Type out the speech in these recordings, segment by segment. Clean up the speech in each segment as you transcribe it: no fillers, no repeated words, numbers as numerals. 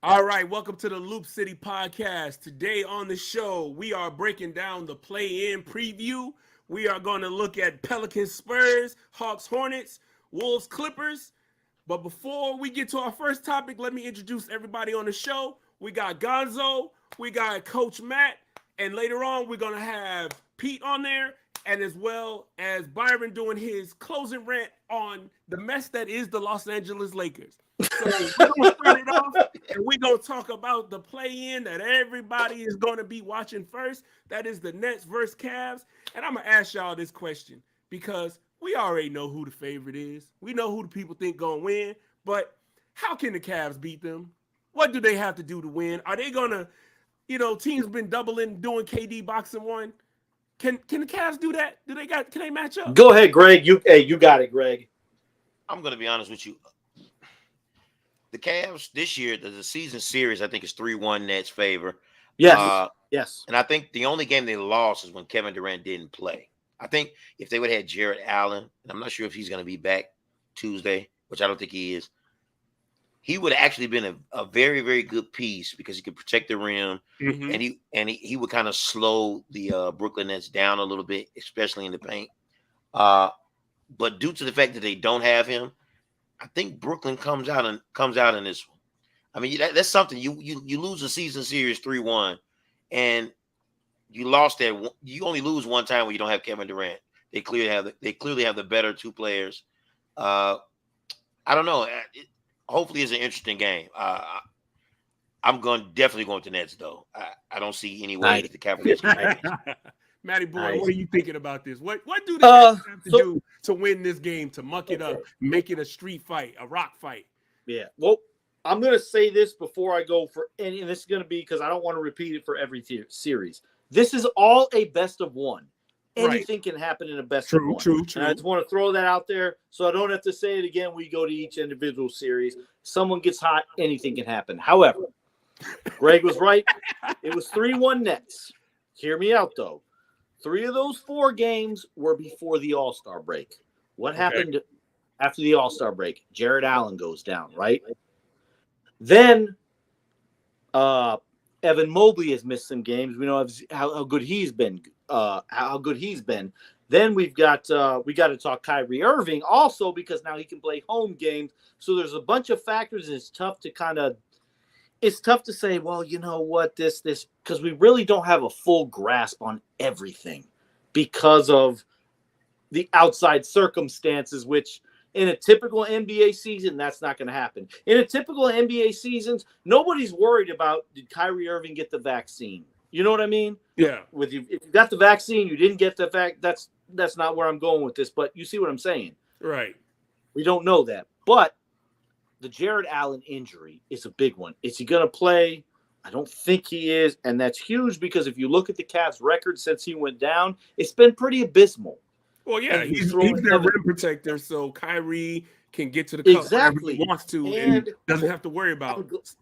All right, welcome to the Loop City Podcast. Today on the show, we are breaking down the play-in preview. We are going to look at Pelicans, Spurs, Hawks, Hornets, Wolves, Clippers. But before we get to our first topic, let me introduce everybody on the show. We got Gonzo, we got Coach Matt, and later on we're going to have Pete on there, and as well as Byron doing his closing rant on the mess that is the Los Angeles Lakers. So we're going to start it off, and we're going to talk about the play-in that everybody is going to be watching first. That is the Nets versus Cavs. And I'm going to ask y'all this question because we already know who the favorite is. We know who the people think going to win. But how can the Cavs beat them? What do they have to do to win? Are they going to, teams been doubling, doing KD boxing one. Can the Cavs do that? Can they match up? Go ahead, Greg. You got it, Greg. I'm going to be honest with you. The Cavs this year, the season series, I think is 3-1 Nets favor. Yes. Yes. And I think the only game they lost is when Kevin Durant didn't play. I think if they would have had Jarrett Allen, and I'm not sure if he's going to be back Tuesday, which I don't think he is, he would have actually been a very, very good piece because he could protect the rim, and he would kind of slow the Brooklyn Nets down a little bit, especially in the paint. But due to the fact that they don't have him, I think Brooklyn comes out in this one. I mean, that's something. You lose a season series 3-1, and you lost that. You only lose one time when you don't have Kevin Durant. They clearly have the better two players. I don't know. Hopefully, it's an interesting game. I'm definitely going to Nets though. I don't see any way that the Cavaliers can make it. Matty boy, what are you thinking about this? What do the Cavs have to do to win this game, to muck it up, make it a street fight, a rock fight? Yeah. Well, I'm going to say this before I go for any, and this is going to be because I don't want to repeat it for every series. This is all a best of one. Anything can happen in a best of one. True. And I just want to throw that out there so I don't have to say it again. We go to each individual series. Someone gets hot, anything can happen. However, Greg was right. It was 3-1 Nets. Hear me out, though. 3 of those 4 games were before the All-Star break. What happened after the All-Star break? Jarrett Allen goes down, right? Then Evan Mobley has missed some games. We know how good he's been. Then we got to talk Kyrie Irving also because now he can play home games. So there's a bunch of factors, and it's tough to say, well, you know what, this, because we really don't have a full grasp on everything because of the outside circumstances, which in a typical NBA season, that's not going to happen. In a typical NBA season, nobody's worried about, did Kyrie Irving get the vaccine? You know what I mean? Yeah. If you got the vaccine, you didn't get the that's not where I'm going with this, but you see what I'm saying? Right. We don't know that. But the Jarrett Allen injury is a big one. Is he going to play? I don't think he is, and that's huge because if you look at the Cavs' record since he went down, it's been pretty abysmal. Well, yeah, he's their rim protector, so Kyrie can get to the cup whenever he wants to and doesn't have to worry about it.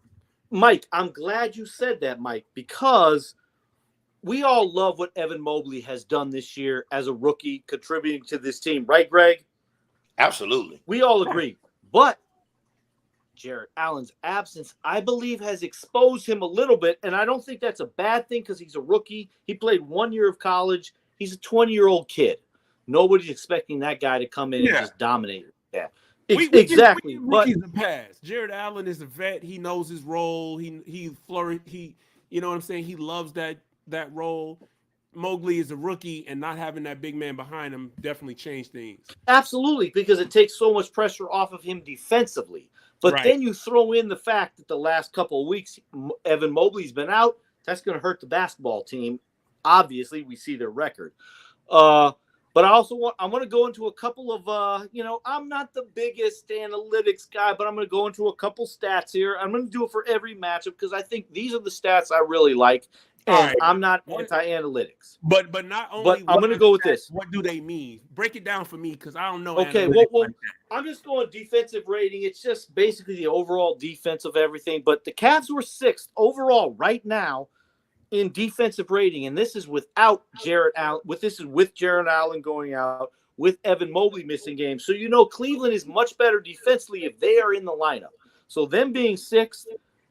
Mike, I'm glad you said that, Mike, because we all love what Evan Mobley has done this year as a rookie contributing to this team. Right, Greg? Absolutely. We all agree. But Jarrett Allen's absence, I believe, has exposed him a little bit, and I don't think that's a bad thing because he's a rookie. He played 1 year of college. He's a 20-year-old kid. Nobody's expecting that guy to come in and just dominate. Yeah, exactly. Rookies in the past. Jarrett Allen is a vet. He knows his role. He flourished. You know what I'm saying? He loves that role. Mobley is a rookie, and not having that big man behind him definitely changed things. Absolutely, because it takes so much pressure off of him defensively. But then you throw in the fact that the last couple of weeks, Evan Mobley's been out. That's going to hurt the basketball team. Obviously, we see their record. But I want to go into a couple of, I'm not the biggest analytics guy, but I'm going to go into a couple stats here. I'm going to do it for every matchup because I think these are the stats I really like. And I'm not anti-analytics. But not only. But I'm going to go with this. What do they mean? Break it down for me because I don't know. Okay, well, I'm just going defensive rating. It's just basically the overall defense of everything. But the Cavs were 6th overall right now in defensive rating, and this is without Jarrett Allen. This is with Jarrett Allen going out, with Evan Mobley missing games. So Cleveland is much better defensively if they are in the lineup. So them being 6th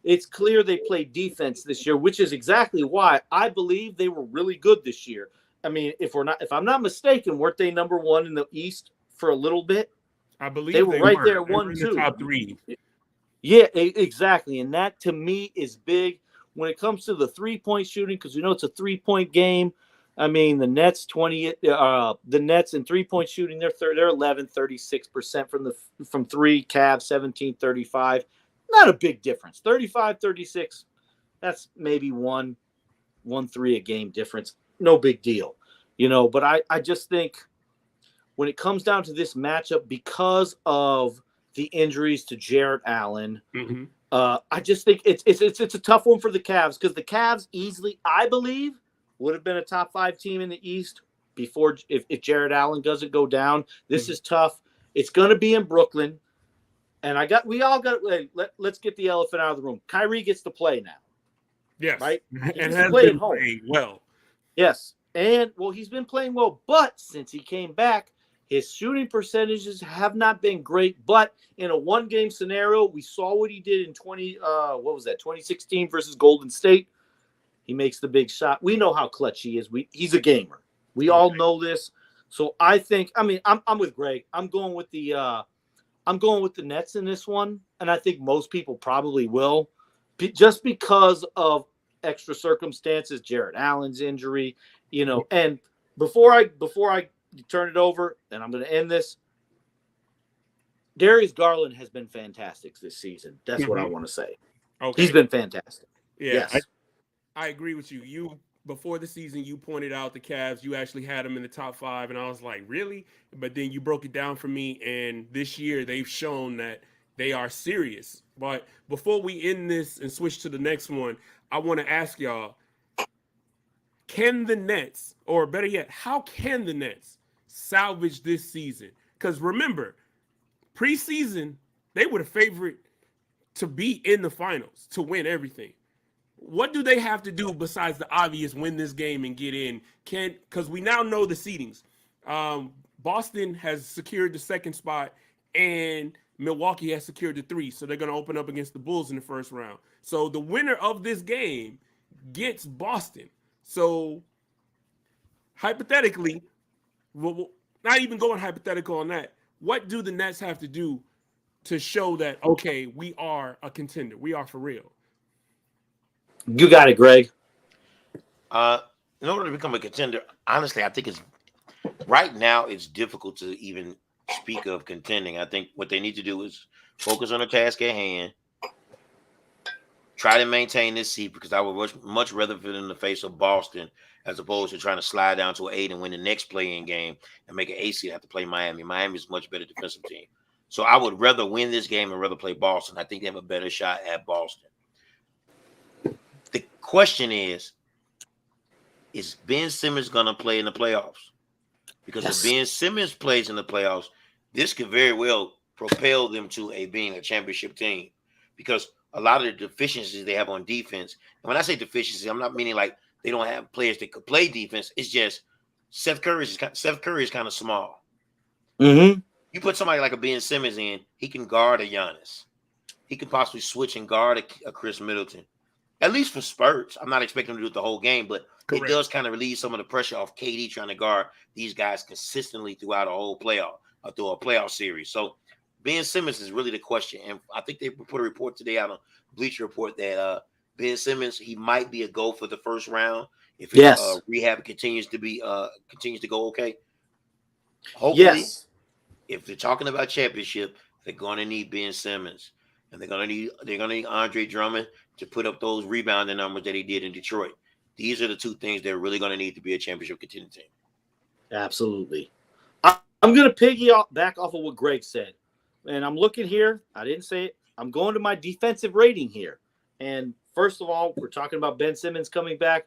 it's clear they played defense this year, which is exactly why I believe they were really good this year. I mean, if I'm not mistaken, weren't they number one in the East for a little bit? I believe they were right there, they 1-2. The top 3. Yeah, exactly. And that to me is big when it comes to the 3-point shooting, because we know it's a 3-point game. I mean, the Nets the Nets in 3-point shooting, they're 11, 36% from 3, Cavs 17, 35. Not a big difference. 35, 36. That's maybe 1-3 a game difference. No big deal. But I just think when it comes down to this matchup, because of the injuries to Jarrett Allen, I just think it's a tough one for the Cavs, because the Cavs easily, I believe, would have been a top 5 team in the East before if Jarrett Allen doesn't go down. This is tough. It's going to be in Brooklyn, and let's get the elephant out of the room. Kyrie gets to play now. Yes, right, and has been playing well. Yes, and he's been playing well, but since he came back, his shooting percentages have not been great. But in a 1-game scenario, we saw what he did in 2016 versus Golden State. He makes the big shot. We know how clutch he is. He's a gamer. We all know this. So I think, I'm with Greg. I'm going with the Nets in this one, and I think most people probably will, just because of extra circumstances, Jarrett Allen's injury, And before I turn it over, and I'm going to end this, Darius Garland has been fantastic this season. That's what I want to say. Okay. He's been fantastic. Yeah, yes. I agree with you. Before the season, you pointed out the Cavs. You actually had them in the top 5, and I was like, really? But then you broke it down for me, and this year they've shown that they are serious. But before we end this and switch to the next one, I want to ask y'all, can the Nets, or better yet, how can the Nets salvage this season? Because remember, preseason, they were the favorite to be in the finals, to win everything. What do they have to do besides the obvious, win this game and get in? Because we now know the seedings. Boston has secured the 2nd spot, and Milwaukee has secured the 3. So they're going to open up against the Bulls in the first round. So the winner of this game gets Boston. So hypothetically, not even going hypothetical on that, what do the Nets have to do to show that, okay, we are a contender? We are for real. You got it, Greg. In order to become a contender, honestly, I think right now it's difficult to even speak of contending. I think what they need to do is focus on the task at hand, try to maintain this seed, because I would much rather fit in the face of Boston as opposed to trying to slide down to an 8 and win the next play-in game and make an 8 seed have to play Miami. Miami is a much better defensive team. So I would rather win this game and rather play Boston. I think they have a better shot at Boston. The question is Ben Simmons going to play in the playoffs? Because if Ben Simmons plays in the playoffs, this could very well propel them to being a championship team, because a lot of the deficiencies they have on defense, and when I say deficiencies, I'm not meaning like they don't have players that could play defense. It's just Seth Curry is kind of small. Mm-hmm. You put somebody like a Ben Simmons in, he can guard a Giannis. He could possibly switch and guard a Chris Middleton. At least for spurts. I'm not expecting him to do it the whole game, but Correct. It does kind of relieve some of the pressure off KD trying to guard these guys consistently throughout a whole playoff, or through a playoff series. So Ben Simmons is really the question. And I think they put a report today out on Bleacher Report that Ben Simmons, he might be a go for the first round if his rehab continues to go okay. Hopefully, if they're talking about championship, they're going to need Ben Simmons, and they're going to need Andre Drummond to put up those rebounding numbers that he did in Detroit. These are the two things they're really going to need to be a championship contending team. Absolutely. I'm going to piggyback off of what Greg said. And I'm looking here. I didn't say it. I'm going to my defensive rating here. And first of all, we're talking about Ben Simmons coming back.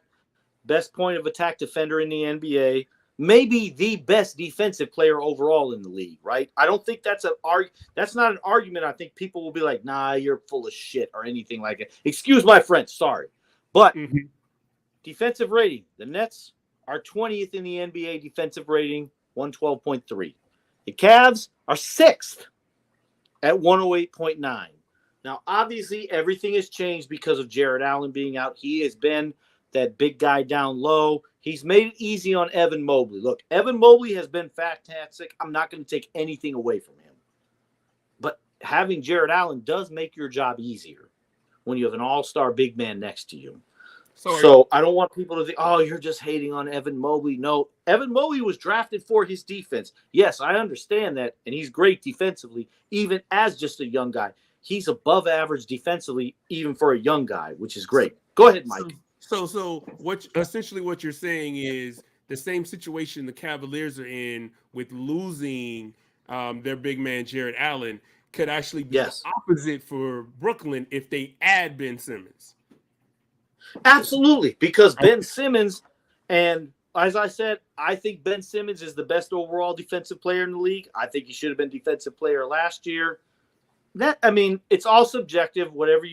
Best point of attack defender in the NBA. Maybe the best defensive player overall in the league, right? I don't think that's not an argument. I think people will be like, nah, you're full of shit or anything like it. Excuse my French, sorry. But defensive rating, the Nets are 20th in the NBA defensive rating, 112.3. The Cavs are 6th at 108.9. Now, obviously, everything has changed because of Jared Allen being out. He has been that big guy down low. He's made it easy on Evan Mobley. Look, Evan Mobley has been fantastic. I'm not going to take anything away from him. But having Jared Allen does make your job easier when you have an all-star big man next to you. So I don't want people to think, oh, you're just hating on Evan Mobley. No, Evan Mobley was drafted for his defense. Yes, I understand that, and he's great defensively, even as just a young guy. He's above average defensively, even for a young guy, which is great. Go ahead, Mike. So what essentially what you're saying is the same situation the Cavaliers are in with losing their big man Jared Allen could actually be the opposite for Brooklyn if they add Ben Simmons. Absolutely, because Ben Simmons, and as I said, I think Ben Simmons is the best overall defensive player in the league. I think he should have been defensive player last year. It's all subjective, however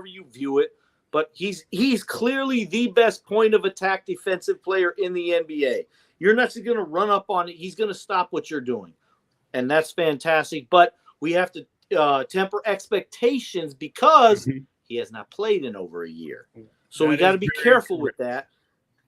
you view it. But he's clearly the best point of attack defensive player in the NBA. You're not just going to run up on it. He's going to stop what you're doing. And that's fantastic. But we have to temper expectations because he has not played in over a year. So we got to be careful with that.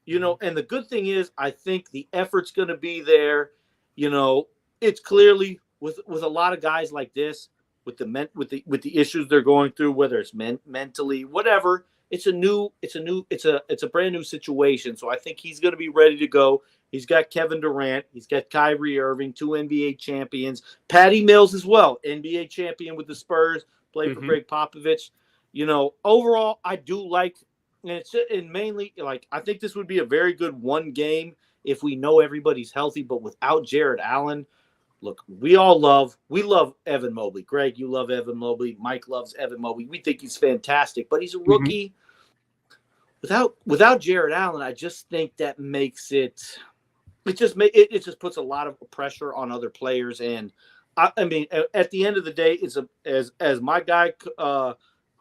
And the good thing is I think the effort's going to be there. It's clearly with a lot of guys like this, with the issues they're going through, whether it's mentally, whatever. It's a brand new situation. So I think he's going to be ready to go. He's got Kevin Durant. He's got Kyrie Irving, 2 NBA champions. Patty Mills as well, NBA champion with the Spurs, played for Greg Popovich. Overall, I do like, and mainly, like, I think this would be a very good one game if we know everybody's healthy, but without Jared Allen, look, we love Evan Mobley. Greg, you love Evan Mobley. Mike loves Evan Mobley. We think he's fantastic, but he's a rookie. Without Jared Allen, I just think that makes it just puts a lot of pressure on other players. And at the end of the day, it's as my guy,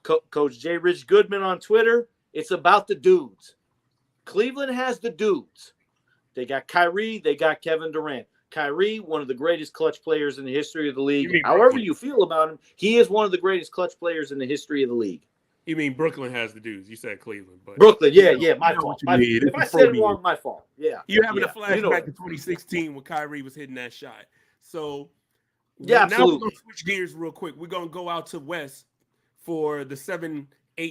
Coach J. Rich Goodman on Twitter, it's about the dudes. Cleveland has the dudes. They got Kyrie. They got Kevin Durant. Kyrie, one of the greatest clutch players in the history of the league. However you feel about him, he is one of the greatest clutch players in the history of the league. You mean Brooklyn has the dudes? You said Cleveland, but Brooklyn, yeah, my fault. If I said it wrong, my fault. Yeah, you're having a flashback to 2016 when Kyrie was hitting that shot. So now we're gonna switch gears real quick. We're gonna go out to West for the 7-8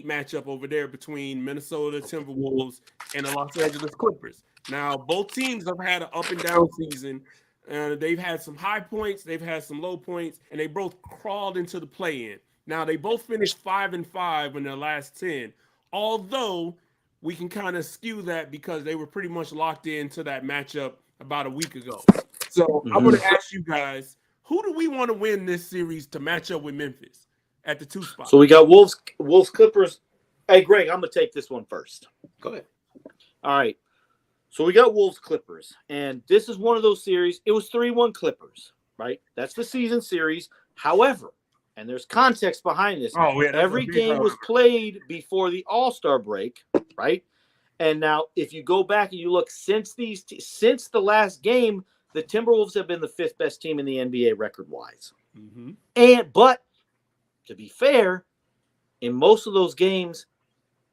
matchup over there between Minnesota Timberwolves and the Los Angeles Clippers. Now, both teams have had an up and down season. They've had some high points, they've had some low points, and they both crawled into the play-in. Now, they both finished 5-5 in their last 10, although we can kind of skew that because they were pretty much locked into that matchup about a week ago. So I want to ask you guys, who do we want to win this series to match up with Memphis at the 2 spot? So we got Wolves, Clippers. Hey, Greg, I'm going to take this one first. Go ahead. All right. So we got Wolves Clippers, and this is one of those series. It was 3-1 Clippers, right? That's the season series. However, and there's context behind this. Every game was played before the All-Star break, right? And now, if you go back and you look since the last game, the Timberwolves have been the 5th best team in the NBA record-wise. But to be fair, in most of those games,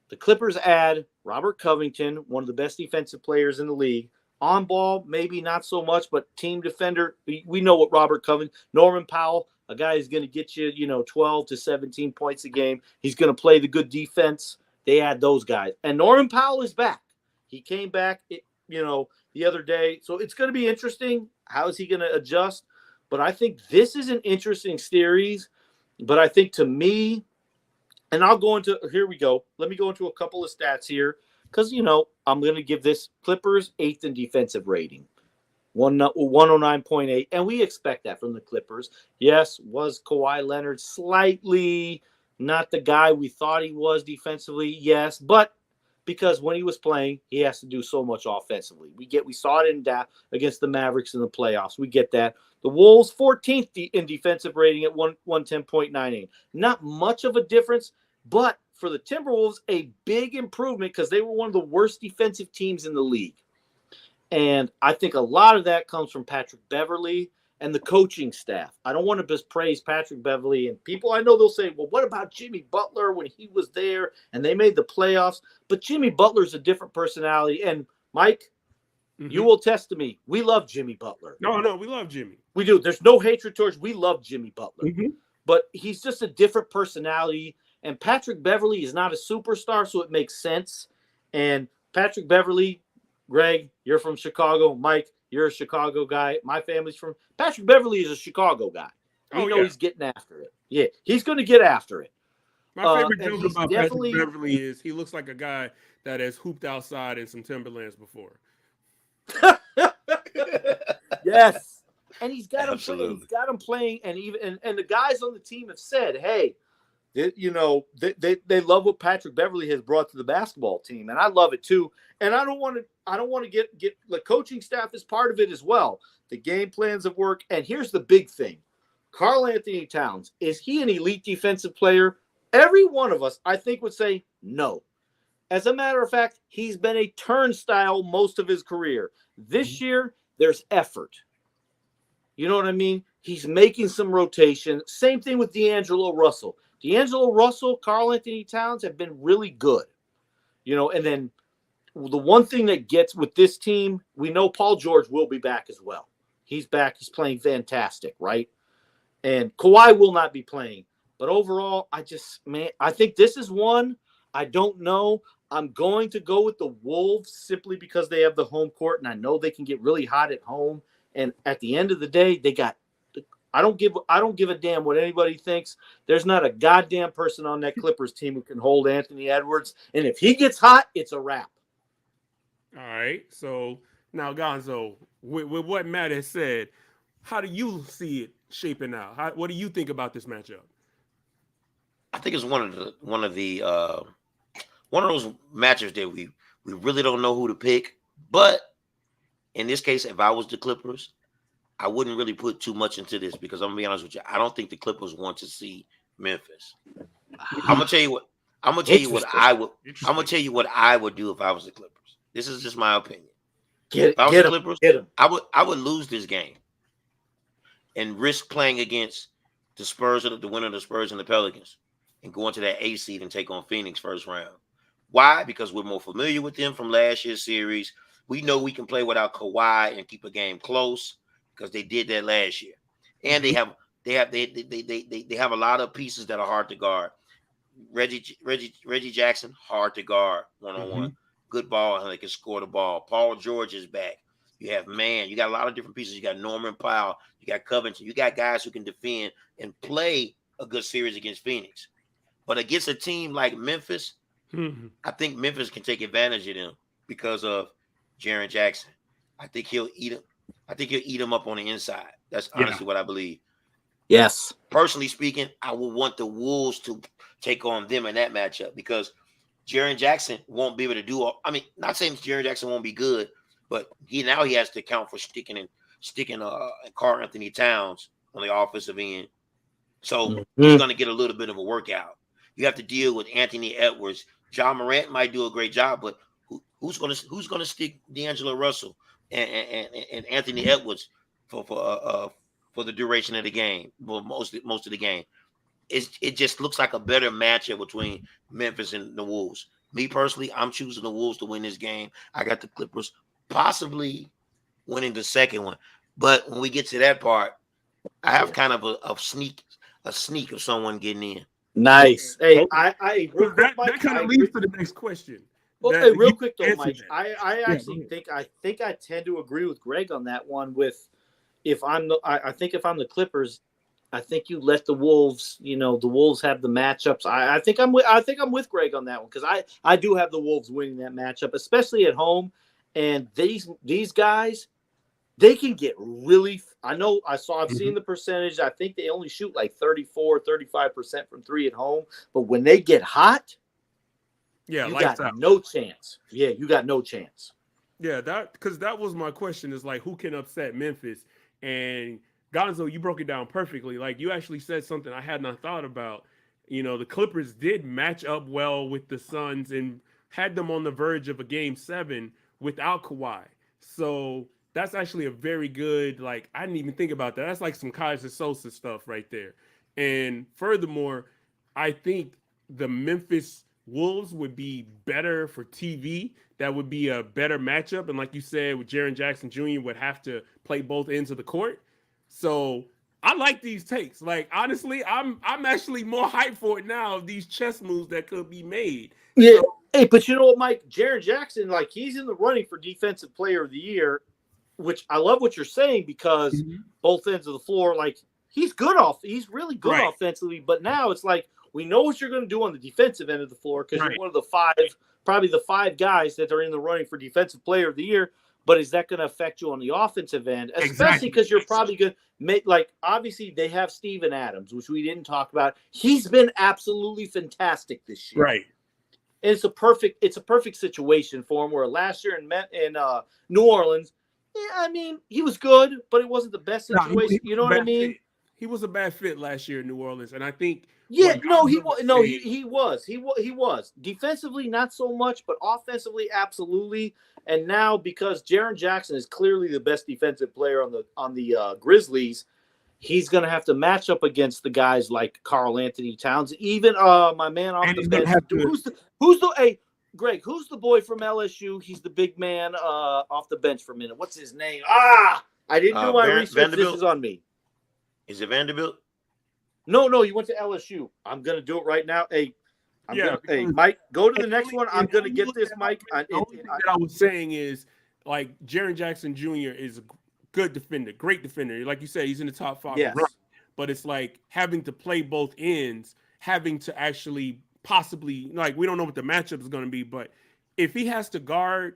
the Clippers add Robert Covington, one of the best defensive players in the league. On ball, maybe not so much, but team defender, we know what Robert Covington, Norman Powell, a guy who's going to get you, 12 to 17 points a game. He's going to play the good defense. They add those guys. And Norman Powell is back. He came back, the other day. So it's going to be interesting. How is he going to adjust? But I think this is an interesting series. But I think to me, and I'll go into, here we go. Let me go into a couple of stats here. Because, I'm going to give this Clippers 8th in defensive rating. 109.8. And we expect that from the Clippers. Yes, was Kawhi Leonard slightly not the guy we thought he was defensively? Yes. But because when he was playing, he has to do so much offensively. We saw it against the Mavericks in the playoffs. We get that. The Wolves 14th in defensive rating at 110.98. Not much of a difference, but for the Timberwolves, a big improvement because they were one of the worst defensive teams in the league. And I think a lot of that comes from Patrick Beverley and the coaching staff. I don't want to just praise Patrick Beverley and people. I know they'll say, well, what about Jimmy Butler when he was there and they made the playoffs? But Jimmy Butler's a different personality. And Mike, you will attest to me. We love Jimmy Butler. No, we love Jimmy. We do. There's no hatred towards. We love Jimmy Butler. But he's just a different personality. And Patrick Beverley is not a superstar, so it makes sense. And Patrick Beverley, Greg, you're from Chicago. Mike, you're a Chicago guy. My family's from – Patrick Beverley is a Chicago guy. We know he's getting after it. Yeah, he's going to get after it. My favorite joke about Patrick Beverley is he looks like a guy that has hooped outside in some Timberlands before. Yes. And he's got him playing. He's got him playing, and the guys on the team have said, hey, they love what Patrick Beverley has brought to the basketball team, and I love it too. And I don't want to get the coaching staff is part of it as well. The game plans of work, and here's the big thing: Karl Anthony Towns, is he an elite defensive player? Every one of us, I think, would say no. As a matter of fact, he's been a turnstile most of his career. This year, there's effort. You know what I mean? He's making some rotation. Same thing with D'Angelo Russell. D'Angelo Russell, Karl Anthony Towns have been really good. And then the one thing that gets with this team, we know Paul George will be back as well. He's back. He's playing fantastic, right? And Kawhi will not be playing. But overall, I think this is one. I don't know. I'm going to go with the Wolves simply because they have the home court, and I know they can get really hot at home. And at the end of the day, I don't give a damn what anybody thinks. There's not a goddamn person on that Clippers team who can hold Anthony Edwards. And if he gets hot, it's a wrap. All right. So now, Gonzo, with what Matt has said, how do you see it shaping out? What do you think about this matchup? I think it's one of those matchups that we really don't know who to pick. But in this case, if I was the Clippers, I wouldn't really put too much into this because I'm gonna be honest with you. I don't think the Clippers want to see Memphis. I'm gonna tell you what I would do if I was the Clippers. This is just my opinion. If I was the Clippers, I would lose this game and risk playing against the Spurs or the winner of the Spurs and the Pelicans and go into that 8th seed and take on Phoenix first round. Why? Because we're more familiar with them from last year's series. We know we can play without Kawhi and keep a game close because they did that last year. And they have a lot of pieces that are hard to guard. Reggie Jackson, hard to guard one-on-one. Good ball, and they can score the ball. Paul George is back. You have you got a lot of different pieces. You got Norman Powell, you got Covington, you got guys who can defend and play a good series against Phoenix. But against a team like Memphis, I think Memphis can take advantage of them because of Jaren Jackson. I think he'll eat him up on the inside. That's honestly what I believe. Yes. Personally speaking, I would want the Wolves to take on them in that matchup because Jaren Jackson won't be able to do all. I mean, not saying Jaren Jackson won't be good, but he has to account for sticking Karl Anthony Towns on the offensive end. So he's going to get a little bit of a workout. You have to deal with Anthony Edwards. John Morant might do a great job, but who's going to stick D'Angelo Russell and Anthony Edwards for the duration of the game, well, most of the game? It just looks like a better matchup between Memphis and the Wolves. Me personally, I'm choosing the Wolves to win this game. I got the Clippers possibly winning the second one, but when we get to that part, I have kind of a sneak of someone getting in. Nice. Hey, I that kind of leads to the next question. Well, hey, real quick though, Mike, I actually think I tend to agree with Greg on that one. I think if I'm the Clippers, I think you let the Wolves. The Wolves have the matchups. I think I'm with Greg on that one because I do have the Wolves winning that matchup, especially at home. And these guys, they can get really. I've seen the percentage. I think they only shoot like 34-35% from three at home, but when they get hot. Yeah, you got no chance. Yeah, you got no chance. Yeah, that was my question is like who can upset Memphis? And Gonzo, you broke it down perfectly. Like you actually said something I had not thought about. The Clippers did match up well with the Suns and had them on the verge of a game 7 without Kawhi. So That's actually a very good, like, I didn't even think about that. That's like some Kaiser Sosa stuff right there. And furthermore, I think the Memphis Wolves would be better for TV. That would be a better matchup. And like you said, with Jaren Jackson Jr. would have to play both ends of the court. So I like these takes. Like, honestly, I'm actually more hyped for it now of these chess moves that could be made. Yeah. So, hey, but you know what, Mike? Jaren Jackson, like, he's in the running for Defensive Player of the Year, which I love what you're saying because both ends of the floor, like, he's good he's really good offensively, but now it's like we know what you're going to do on the defensive end of the floor because you're one of the probably the 5 guys that are in the running for Defensive Player of the Year. But is that going to affect you on the offensive end, especially because you're probably going to make, like, obviously they have Steven Adams, which we didn't talk about. He's been absolutely fantastic this year. Right. And it's a perfect situation for him. Where last year in New Orleans, I mean, he was good, but it wasn't the best situation. You know what I mean? He was a bad fit last year in New Orleans, and I think he was defensively not so much, but offensively absolutely. And now because Jaren Jackson is clearly the best defensive player on the Grizzlies, he's going to have to match up against the guys like Karl Anthony Towns, even my man off the bench. Greg, who's the boy from LSU? He's the big man off the bench for a minute. What's his name? I didn't do my research. Vanderbilt? This is on me. Is it Vanderbilt? No, you went to LSU. I'm going to do it right now. Hey, Mike, go to the next one. I'm going to get this, Mike. The only thing that I was saying is, like, Jaren Jackson Jr. is a good defender, great defender. Like you said, he's in the top 5. Yes. But it's like having to play both ends, having to actually possibly, like, we don't know what the matchup is going to be, but if he has to guard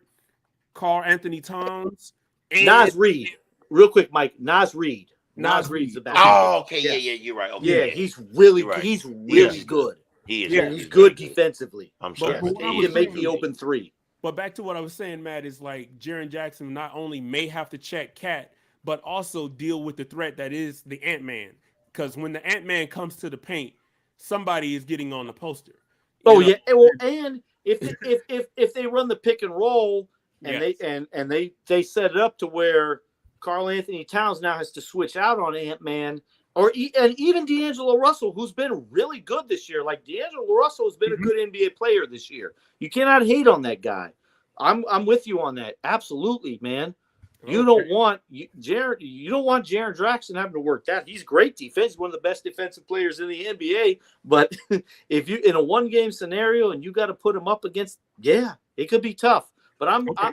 Karl Anthony Towns and Naz Reid, real quick, Mike, Naz Reid's the best. Oh, okay, yeah, you're right. Okay, he's really right. He's really good. He is. Yeah, he's good defensively. I'm sorry. He can make the open 3. But back to what I was saying, Matt, is like Jaren Jackson not only may have to check Cat, but also deal with the threat that is the Ant-Man. Because when the Ant-Man comes to the paint, somebody is getting on the poster. Yeah. Well, and if they run the pick and roll and they set it up to where Karl Anthony Towns now has to switch out on Ant-Man, and even D'Angelo Russell, who's been really good this year. Like, D'Angelo Russell has been a good NBA player this year. You cannot hate on that guy. I'm with you on that. Absolutely, man. You don't want Jaren Jackson having to work that. He's great defense, one of the best defensive players in the NBA. But if you in a 1-game scenario and you got to put him up against, it could be tough. But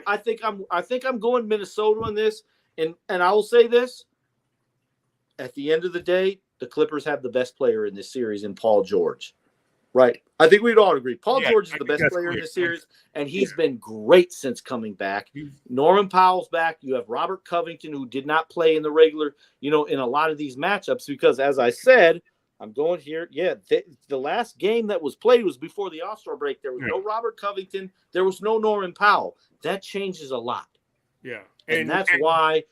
I think I'm going Minnesota on this. And I will say this: at the end of the day, the Clippers have the best player in this series in Paul George. Right. I think we'd all agree. Paul George is the best player in this series, and he's been great since coming back. Norman Powell's back. You have Robert Covington, who did not play in the regular, in a lot of these matchups because, as I said, I'm going here. Yeah, the last game that was played was before the All-Star break. There was no Robert Covington. There was no Norman Powell. That changes a lot. Yeah. And that's why.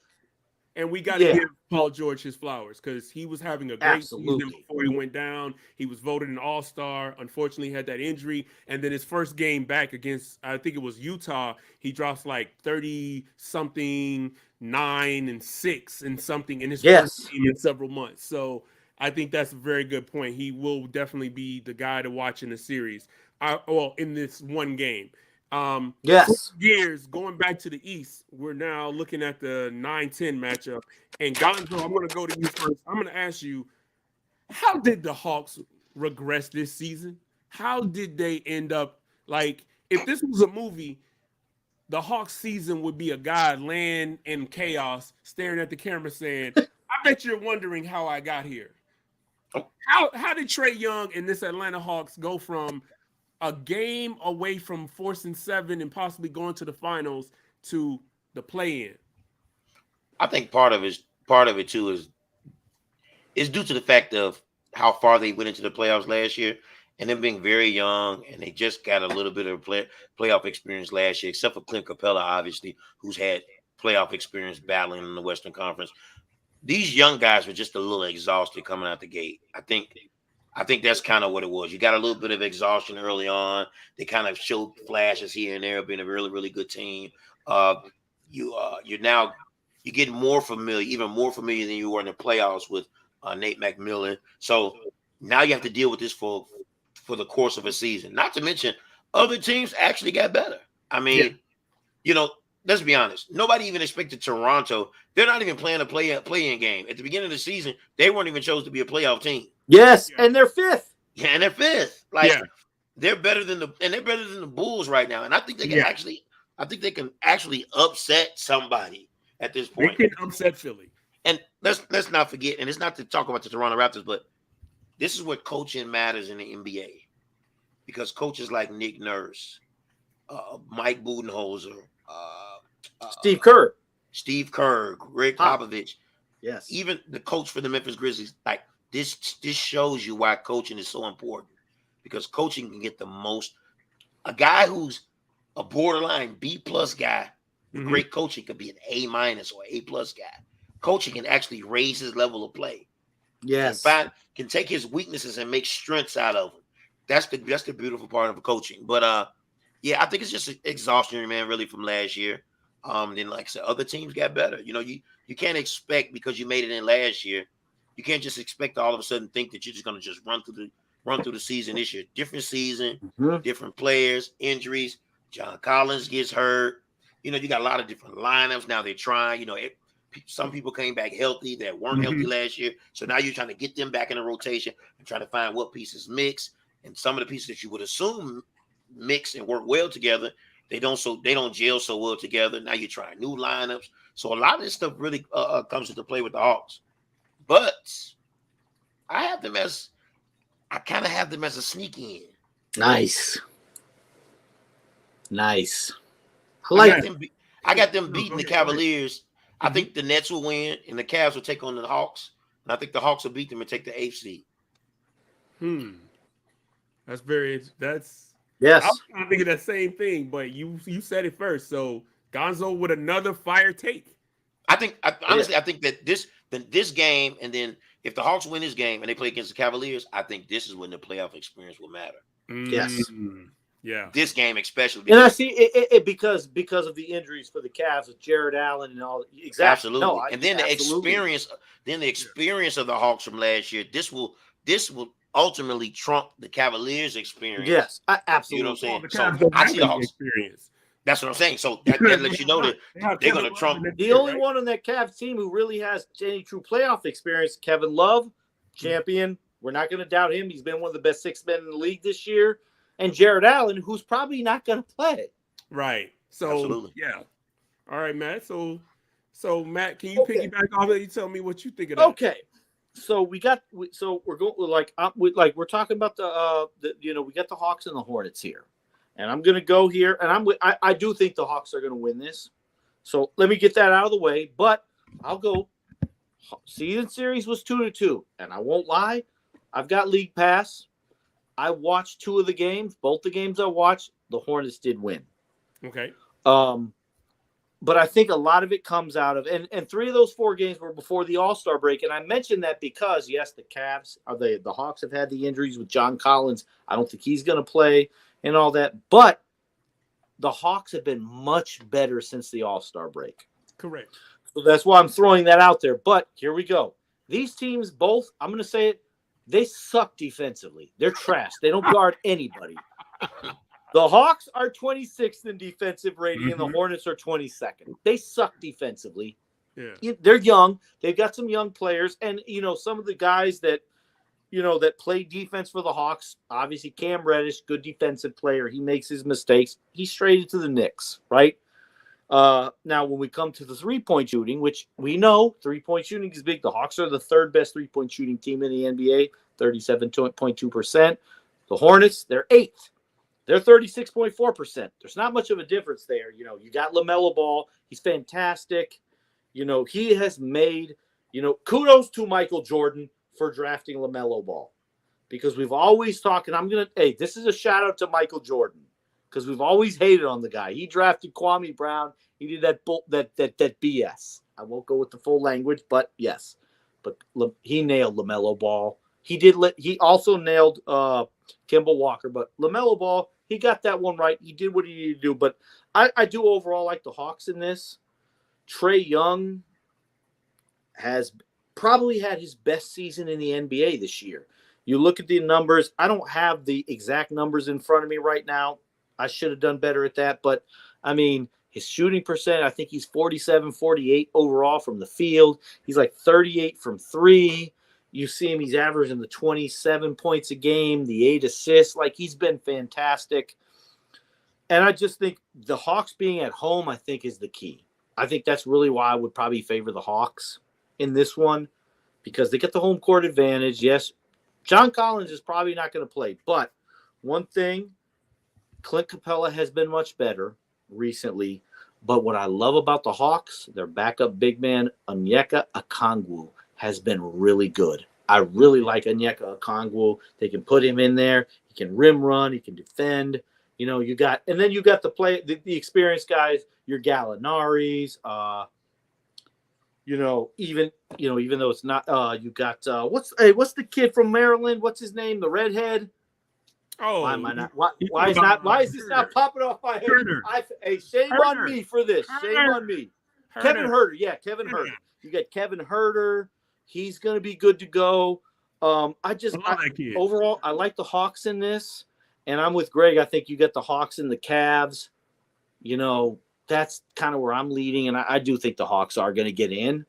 And we got to give Paul George his flowers because he was having a great season before he went down. He was voted an All-Star. Unfortunately, he had that injury. And then his first game back against, I think it was Utah, he drops like 30-something, 9 and 6 and something in his first game in several months. So I think that's a very good point. He will definitely be the guy to watch in the series. In this one game. Years going back to the East, we're now looking at the 9-10 matchup. And Gonzo, I'm going to go to you first. I'm going to ask you, how did the Hawks regress this season? How did they end up, like, if this was a movie, the Hawks season would be a guy laying in chaos, staring at the camera saying, I bet you're wondering how I got here. How did Trae Young and this Atlanta Hawks go from a game away from forcing 7 and possibly going to the finals to the play-in? I think part of it too is due to the fact of how far they went into the playoffs last year, and them being very young, and they just got a little bit of playoff experience last year, except for Clint Capella, obviously, who's had playoff experience battling in the Western Conference. These young guys were just a little exhausted coming out the gate. I think that's kind of what it was. You got a little bit of exhaustion early on. They kind of showed flashes here and there of being a really, really good team. You're now You're getting more familiar, even more familiar than you were in the playoffs with Nate McMillan. So now you have to deal with this for the course of a season. Not to mention, other teams actually got better. I mean, let's be honest. Nobody even expected Toronto. They're not even playing a play-in game. At the beginning of the season, they weren't even chosen to be a playoff team. Yes, and they're fifth. Yeah, and they're fifth. They're better than the Bulls right now. And I think they can actually upset somebody at this point. They can upset Philly. And let's not forget, and it's not to talk about the Toronto Raptors, but this is where coaching matters in the NBA. Because coaches like Nick Nurse, Mike Budenholzer, Steve Kerr, Greg Popovich, yes, even the coach for the Memphis Grizzlies, like this shows you why coaching is so important, because coaching can get the most. A guy who's a borderline B+ guy, great coaching could be an A- or A+ guy. Coaching can actually raise his level of play. Yes, can take his weaknesses and make strengths out of them. That's the beautiful part of coaching. But I think it's just exhaustion, man, really from last year. Then, like I said, other teams got better. You can't expect, because you made it in last year, you can't just expect to all of a sudden think that you're just going to just run through the season this year. Different season, different players, injuries. John Collins gets hurt. You got a lot of different lineups now. They're trying. Some people came back healthy that weren't healthy last year. So now you're trying to get them back in the rotation and trying to find what pieces mix. And some of the pieces that you would assume mix and work well together, they don't gel so well together. Now you're trying new lineups. So a lot of this stuff really comes into play with the Hawks. But I kind of have them as a sneak in. Nice. I got them beating the Cavaliers. I think the Nets will win and the Cavs will take on the Hawks. And I think the Hawks will beat them and take the 8th seed. Yes. I was trying to think of that same thing, but you said it first. So Gonzo with another fire take. I think that this game, and then if the Hawks win this game and they play against the Cavaliers, I think this is when the playoff experience will matter. Yes. Yeah. This game especially. And I see it because of the injuries for the Cavs with Jared Allen and all. Exactly. Absolutely. No, and then the experience of the Hawks from last year, this will ultimately trump the Cavaliers experience. Yes, absolutely. You know what I'm saying? So I see the Hawks experience. That's what I'm saying. So that lets you know that they're going to trump. The only one on that Cavs team who really has any true playoff experience, Kevin Love, champion. We're not going to doubt him. He's been one of the best 6 men in the league this year. And Jared Allen, who's probably not going to play. Right. So, absolutely. Yeah. All right, Matt. So Matt, can you piggyback off that? You tell me what you think of that. Okay. So we're going we're talking about we got the Hawks and the Hornets here, and I'm going to go here, and I do think the Hawks are going to win this. So let me get that out of the way. But I'll go. Season series was 2-2, and I won't lie, I've got League Pass. I watched 2 of the games. Both the games I watched, the Hornets did win. Okay. But I think a lot of it comes out of, and 3 of those 4 games were before the All-Star break. And I mentioned that because, yes, the Hawks have had the injuries with John Collins. I don't think he's going to play and all that. But the Hawks have been much better since the All-Star break. Correct. So that's why I'm throwing that out there. But here we go. These teams both, I'm going to say it, they suck defensively. They're trash. They don't guard anybody. The Hawks are 26th in defensive rating, and the Hornets are 22nd. They suck defensively. Yeah. They're young. They've got some young players, and some of the guys that play defense for the Hawks. Obviously, Cam Reddish, good defensive player. He makes his mistakes. He's traded to the Knicks, right? Now, when we come to the 3-point shooting, which we know 3-point shooting is big. The Hawks are the 3rd best 3-point shooting team in the NBA, 37.2%. The Hornets, they're 8th. They're 36.4%. There's not much of a difference there. You got LaMelo Ball. He's fantastic. He has made, kudos to Michael Jordan for drafting LaMelo Ball. Because we've always talked, and this is a shout out to Michael Jordan. Because we've always hated on the guy. He drafted Kwame Brown. He did that BS. I won't go with the full language, but yes. But he nailed LaMelo Ball. He also nailed Kemba Walker. But LaMelo Ball, he got that one right. He did what he needed to do. But I do overall like the Hawks in this. Trae Young, has probably had his best season in the NBA this year. You look at the numbers. I don't have the exact numbers in front of me right now. I should have done better at that. But, I mean, his shooting percent, I think he's 47, 48 overall from the field. He's like 38 from three. You see him, he's averaging the 27 points a game, the 8 assists. Like, he's been fantastic. And I just think the Hawks being at home, I think, is the key. I think that's really why I would probably favor the Hawks in this one, because they get the home court advantage. Yes, John Collins is probably not going to play. But one thing, Clint Capella has been much better recently. But what I love about the Hawks, their backup big man, Onyeka Okongwu, has been really good. I really like Onyeka Okongwu. They can put him in there. He can rim run. He can defend. You know, you got the experienced guys, your Gallinaris, even though it's not, you got, what's the kid from Maryland? What's his name? The redhead. Oh, why is this not popping off my head? Shame on me for this. Shame on me. Kevin Huerter. Yeah, Kevin Huerter. You got Kevin Huerter. He's going to be good to go. Overall, I like the Hawks in this. And I'm with Greg. I think you get the Hawks and the Cavs. You know, that's kind of where I'm leading. And I do think the Hawks are going to get in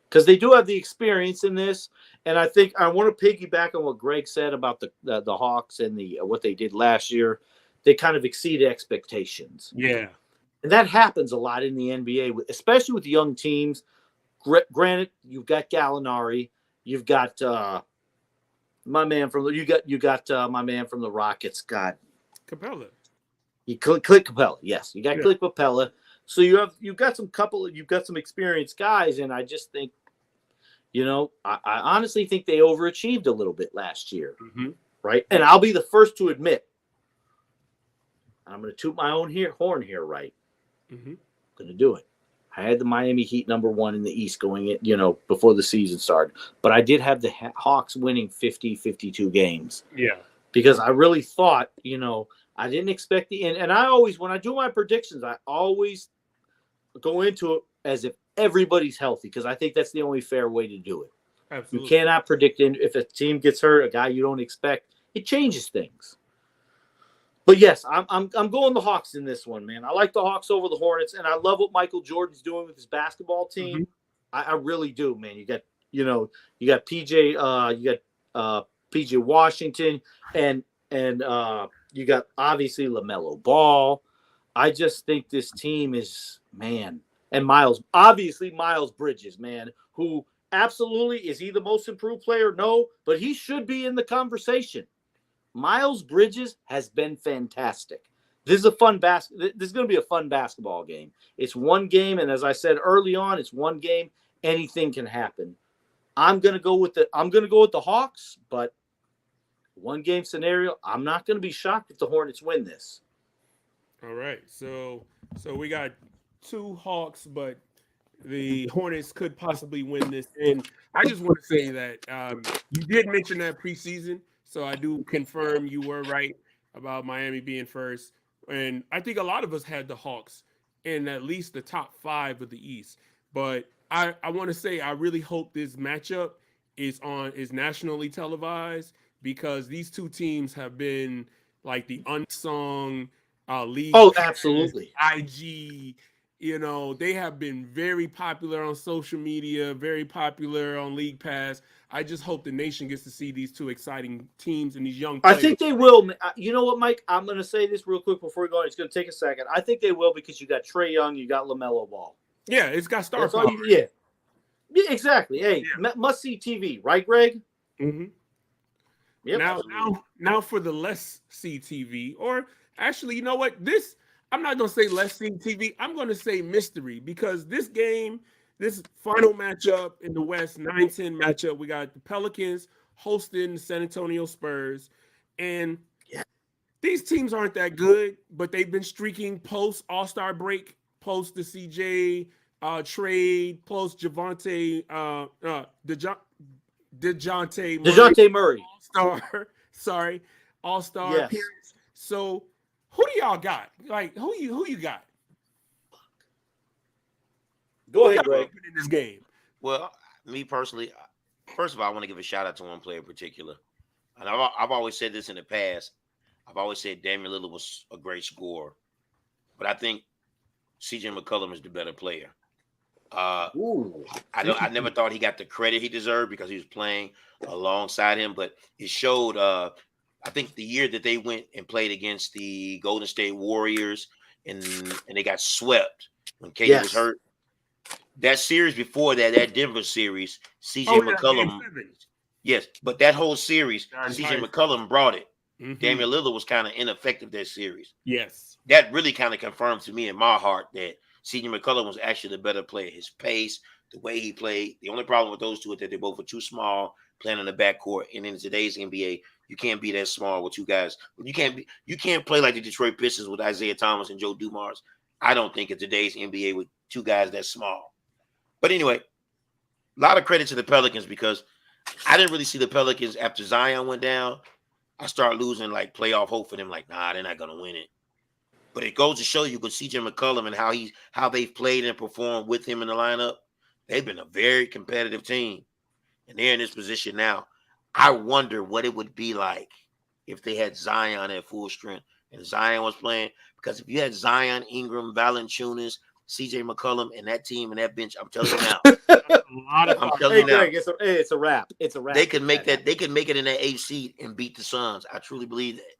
because they do have the experience in this. And I think I want to piggyback on what Greg said about the Hawks and what they did last year. They kind of exceeded expectations. Yeah. And that happens a lot in the NBA, especially with young teams. Granted, you've got Gallinari. You've got my man from my man from the Rockets, God, Capella. Clint Capella, yes, you got Clint Capella. So you've got some experienced guys, and I just think, you know, I honestly think they overachieved a little bit last year, right? And I'll be the first to admit, I'm going to toot my own horn here, right? I'm going to do it. I had the Miami Heat number 1 in the East going in, you know, before the season started. But I did have the Hawks winning 50, 52 games. Yeah. Because I really thought, you know, I didn't expect the end. And I always, when I do my predictions, I always go into it as if everybody's healthy, because I think that's the only fair way to do it. Absolutely. You cannot predict if a team gets hurt, a guy you don't expect. It changes things. But yes, I'm going the Hawks in this one, man. I like the Hawks over the Hornets, and I love what Michael Jordan's doing with his basketball team. I really do, man. You got PJ, PJ Washington, and you got obviously LaMelo Ball. I just think this team is, man, and Miles Bridges, man, who absolutely is he the most improved player? No, but he should be in the conversation. Miles Bridges has been fantastic. This is a fun This is going to be a fun basketball game. It's one game, and as I said early on, it's one game. Anything can happen. I'm going to go with the Hawks, but one game scenario. I'm not going to be shocked if the Hornets win this. All right, so we got 2 Hawks, but the Hornets could possibly win this. And I just want to say that you did mention that preseason. So I do confirm you were right about Miami being first. And I think a lot of us had the Hawks in at least the top 5 of the East. But I want to say I really hope this matchup is nationally televised, because these 2 teams have been like the unsung league. Oh, absolutely. IG, you know, they have been very popular on social media, very popular on League Pass. I just hope the nation gets to see these 2 exciting teams and these young players. I think they will. You know what, Mike? I'm going to say this real quick before we go on. It's going to take a second. I think they will, because you got Trae Young, you got LaMelo Ball. Yeah, it's got star power. Yeah, exactly. Hey, must-see TV, right, Greg? Yep. Now for the less see TV, or actually, you know what? I'm not going to say less see TV. I'm going to say mystery, because this game, this final matchup in the West, 9-10 matchup, we got the Pelicans hosting the San Antonio Spurs. And these teams aren't that good, but they've been streaking post All-Star break, post the CJ trade, post DeJounte Murray. All-Star appearance. So who do y'all got? Like, who you got? Go ahead, Greg. In this game, Well, me personally, first of all, I want to give a shout out to one player in particular, and I've always said this in the past. I've always said Damian Lillard was a great scorer, but I think CJ McCollum is the better player. Ooh. I never thought he got the credit he deserved because he was playing alongside him, but it showed. I think the year that they went and played against the Golden State Warriors and they got swept when KD was hurt. That series before that Denver series, CJ McCollum. Yes, but that whole series, CJ McCollum brought it. Mm-hmm. Damian Lillard was kind of ineffective that series. Yes. That really kind of confirmed to me in my heart that CJ McCollum was actually the better player. His pace, the way he played. The only problem with those two is that they both were too small playing in the backcourt. And in today's NBA, you can't be that small with two guys. You can't play like the Detroit Pistons with Isaiah Thomas and Joe Dumars. I don't think in today's NBA with two guys that small. But anyway, a lot of credit to the Pelicans because I didn't really see the Pelicans after Zion went down. I started losing like playoff hope for them. Like, nah, they're not gonna win it. But it goes to show you with CJ McCollum and how they've played and performed with him in the lineup. They've been a very competitive team, and they're in this position now. I wonder what it would be like if they had Zion at full strength and Zion was playing. Because if you had Zion, Ingram, Valanciunas, CJ McCollum, and that team and that bench, I'm telling you now. I'm telling you now. It's a wrap. It's a wrap. They could make that. They could make it in that AC and beat the Suns. I truly believe that.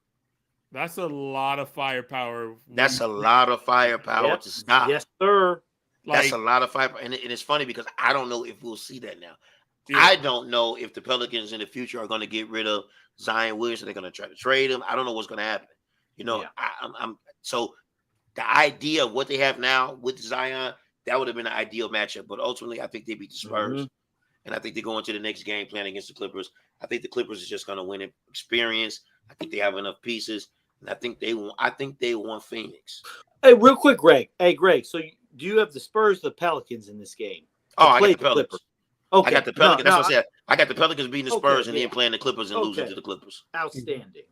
That's a lot of firepower. That's a lot of firepower to stop. Yes, sir. That's a lot of firepower. And it's funny because I don't know if we'll see that now. Yeah. I don't know if the Pelicans in the future are going to get rid of Zion Williamson. They're going to try to trade him. I don't know what's going to happen. You know, I'm so the idea of what they have now with Zion, that would have been an ideal matchup. But ultimately, I think they beat the Spurs. Mm-hmm. And I think they go into the next game playing against the Clippers. I think the Clippers is just going to win it. Experience. I think they have enough pieces. And I think they want Phoenix. Hey, real quick, Greg. Hey, Greg. So do you have the Spurs, the Pelicans in this game? Oh, I got the Pelicans. Clippers. Okay. I got the Pelicans. That's what I said. I got the Pelicans beating the Spurs and then playing the Clippers and losing to the Clippers. Outstanding.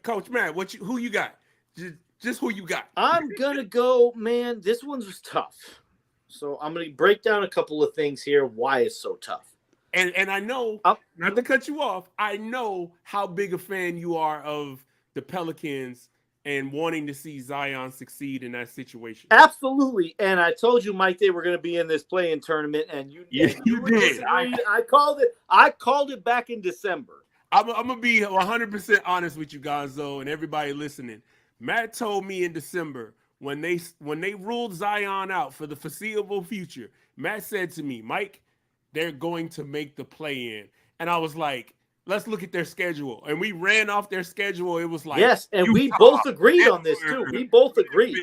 Coach Matt, who you got? Just who you got? I'm gonna go, man. This one's tough. So I'm gonna break down a couple of things here. Why it's so tough. And I know, not to cut you off, I know how big a fan you are of the Pelicans and wanting to see Zion succeed in that situation. Absolutely. And I told you, Mike, they were going to be in this play-in tournament, and you did. I called it. I called it back in December. I'm gonna be 100% honest with you, Gonzo, and everybody listening. Matt told me in December when they ruled Zion out for the foreseeable future. Matt said to me, Mike, they're going to make the play-in. And I was like, let's look at their schedule. And we ran off their schedule. It was like, yes, and we both agreed on this too. We both agreed.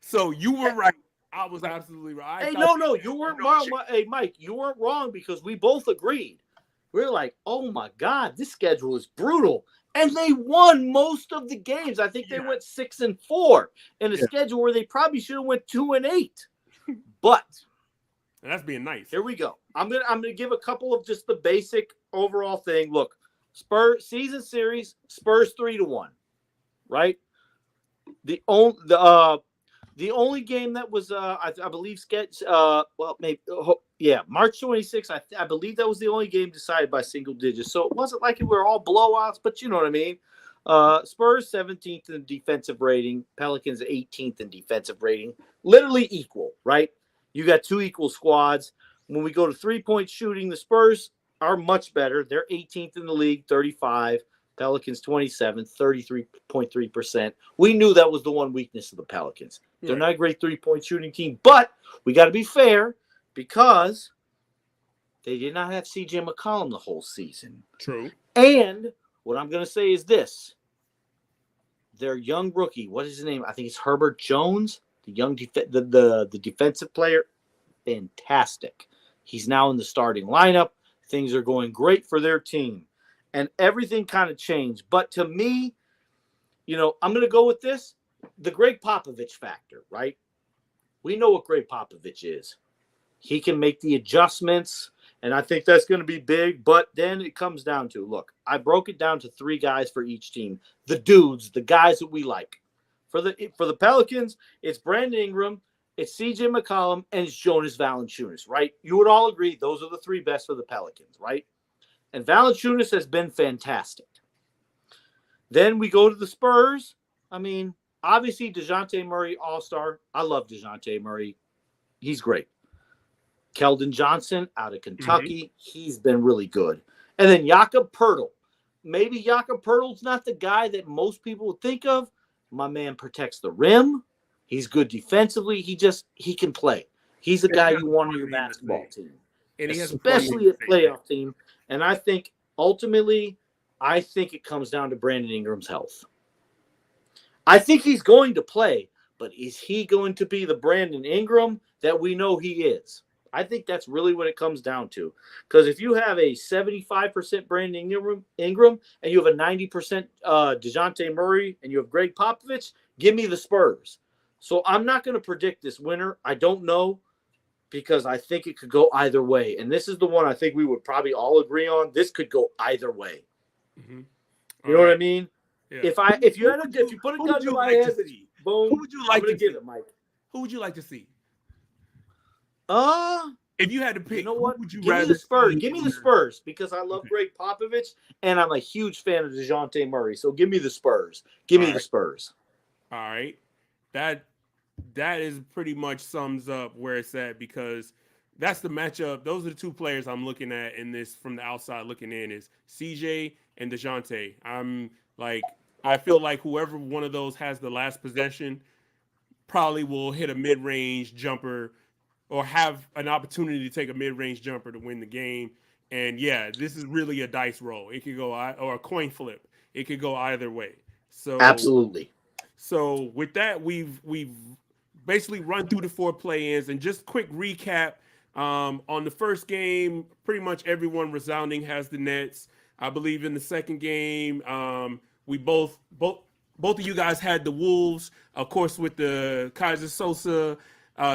So you were right. I was absolutely right. Hey, no, you weren't wrong. Hey, Mike, you weren't wrong because we both agreed. We were like, oh my God, this schedule is brutal. And they won most of the games. I think they went 6-4 in a schedule where they probably should have went 2-8. But and that's being nice. Here we go. I'm gonna give a couple of just the basic overall thing. Look, Spurs season series, Spurs 3-1, right? The only game that was I believe sketch March 26th. I believe that was the only game decided by single digits. So it wasn't like we were all blowouts, but you know what I mean. Spurs 17th in defensive rating, Pelicans 18th in defensive rating, literally equal, right? You got two equal squads. When we go to 3-point shooting, the Spurs are much better. They're 18th in the league, 35. Pelicans 27th, 33.3%. We knew that was the one weakness of the Pelicans. They're not a great 3-point shooting team, but we got to be fair because they did not have CJ McCollum the whole season. True. And what I'm going to say is this. Their young rookie, what is his name? I think it's Herbert Jones. The young the defensive player, fantastic. He's now in the starting lineup. Things are going great for their team. And everything kind of changed. But to me, I'm going to go with this. The Greg Popovich factor, right? We know what Greg Popovich is. He can make the adjustments, and I think that's going to be big. But then it comes down to, look, I broke it down to 3 guys for each team. The dudes, the guys that we like. For the Pelicans, it's Brandon Ingram, it's CJ McCollum, and it's Jonas Valanciunas, right? You would all agree those are the three best for the Pelicans, right? And Valanciunas has been fantastic. Then we go to the Spurs. I mean, obviously, DeJounte Murray, all-star. I love DeJounte Murray. He's great. Keldon Johnson out of Kentucky. He's been really good. And then Jakob Poeltl. Maybe Jakob Poeltl's not the guy that most people would think of. My man protects the rim. He's good defensively. He can play. He's a guy you want on your basketball team, and especially a playoff team. And I think ultimately, it comes down to Brandon Ingram's health. I think he's going to play, but is he going to be the Brandon Ingram that we know he is? I think that's really what it comes down to. Because if you have a 75% Brandon Ingram and you have a 90% DeJounte Murray and you have Greg Popovich, give me the Spurs. So I'm not going to predict this winner. I don't know, because I think it could go either way. And this is the one I think we would probably all agree on. This could go either way. You know what I mean? Yeah. If you put a gun to my head, boom, who would you like to give it, Mike? Who would you like to see? If you had to pick, you know what? Would you Give me the Spurs. Give me the Spurs, because I love Greg Popovich and I'm a huge fan of DeJounte Murray. So give me the Spurs. Give me the Spurs. All right. That is pretty much sums up where it's at, because that's the matchup. Those are the two players I'm looking at in this from the outside looking in, is CJ and DeJounte. I feel like whoever one of those has the last possession probably will hit a mid-range jumper or have an opportunity to take a mid-range jumper to win the game. And yeah, this is really a dice roll. It could go, or a coin flip. It could go either way. So absolutely. So with that, we've basically run through the 4 play-ins, and just quick recap. On the first game, pretty much everyone resounding has the Nets. I believe in the second game, we both of you guys had the Wolves, of course, with the Kaiser Sosa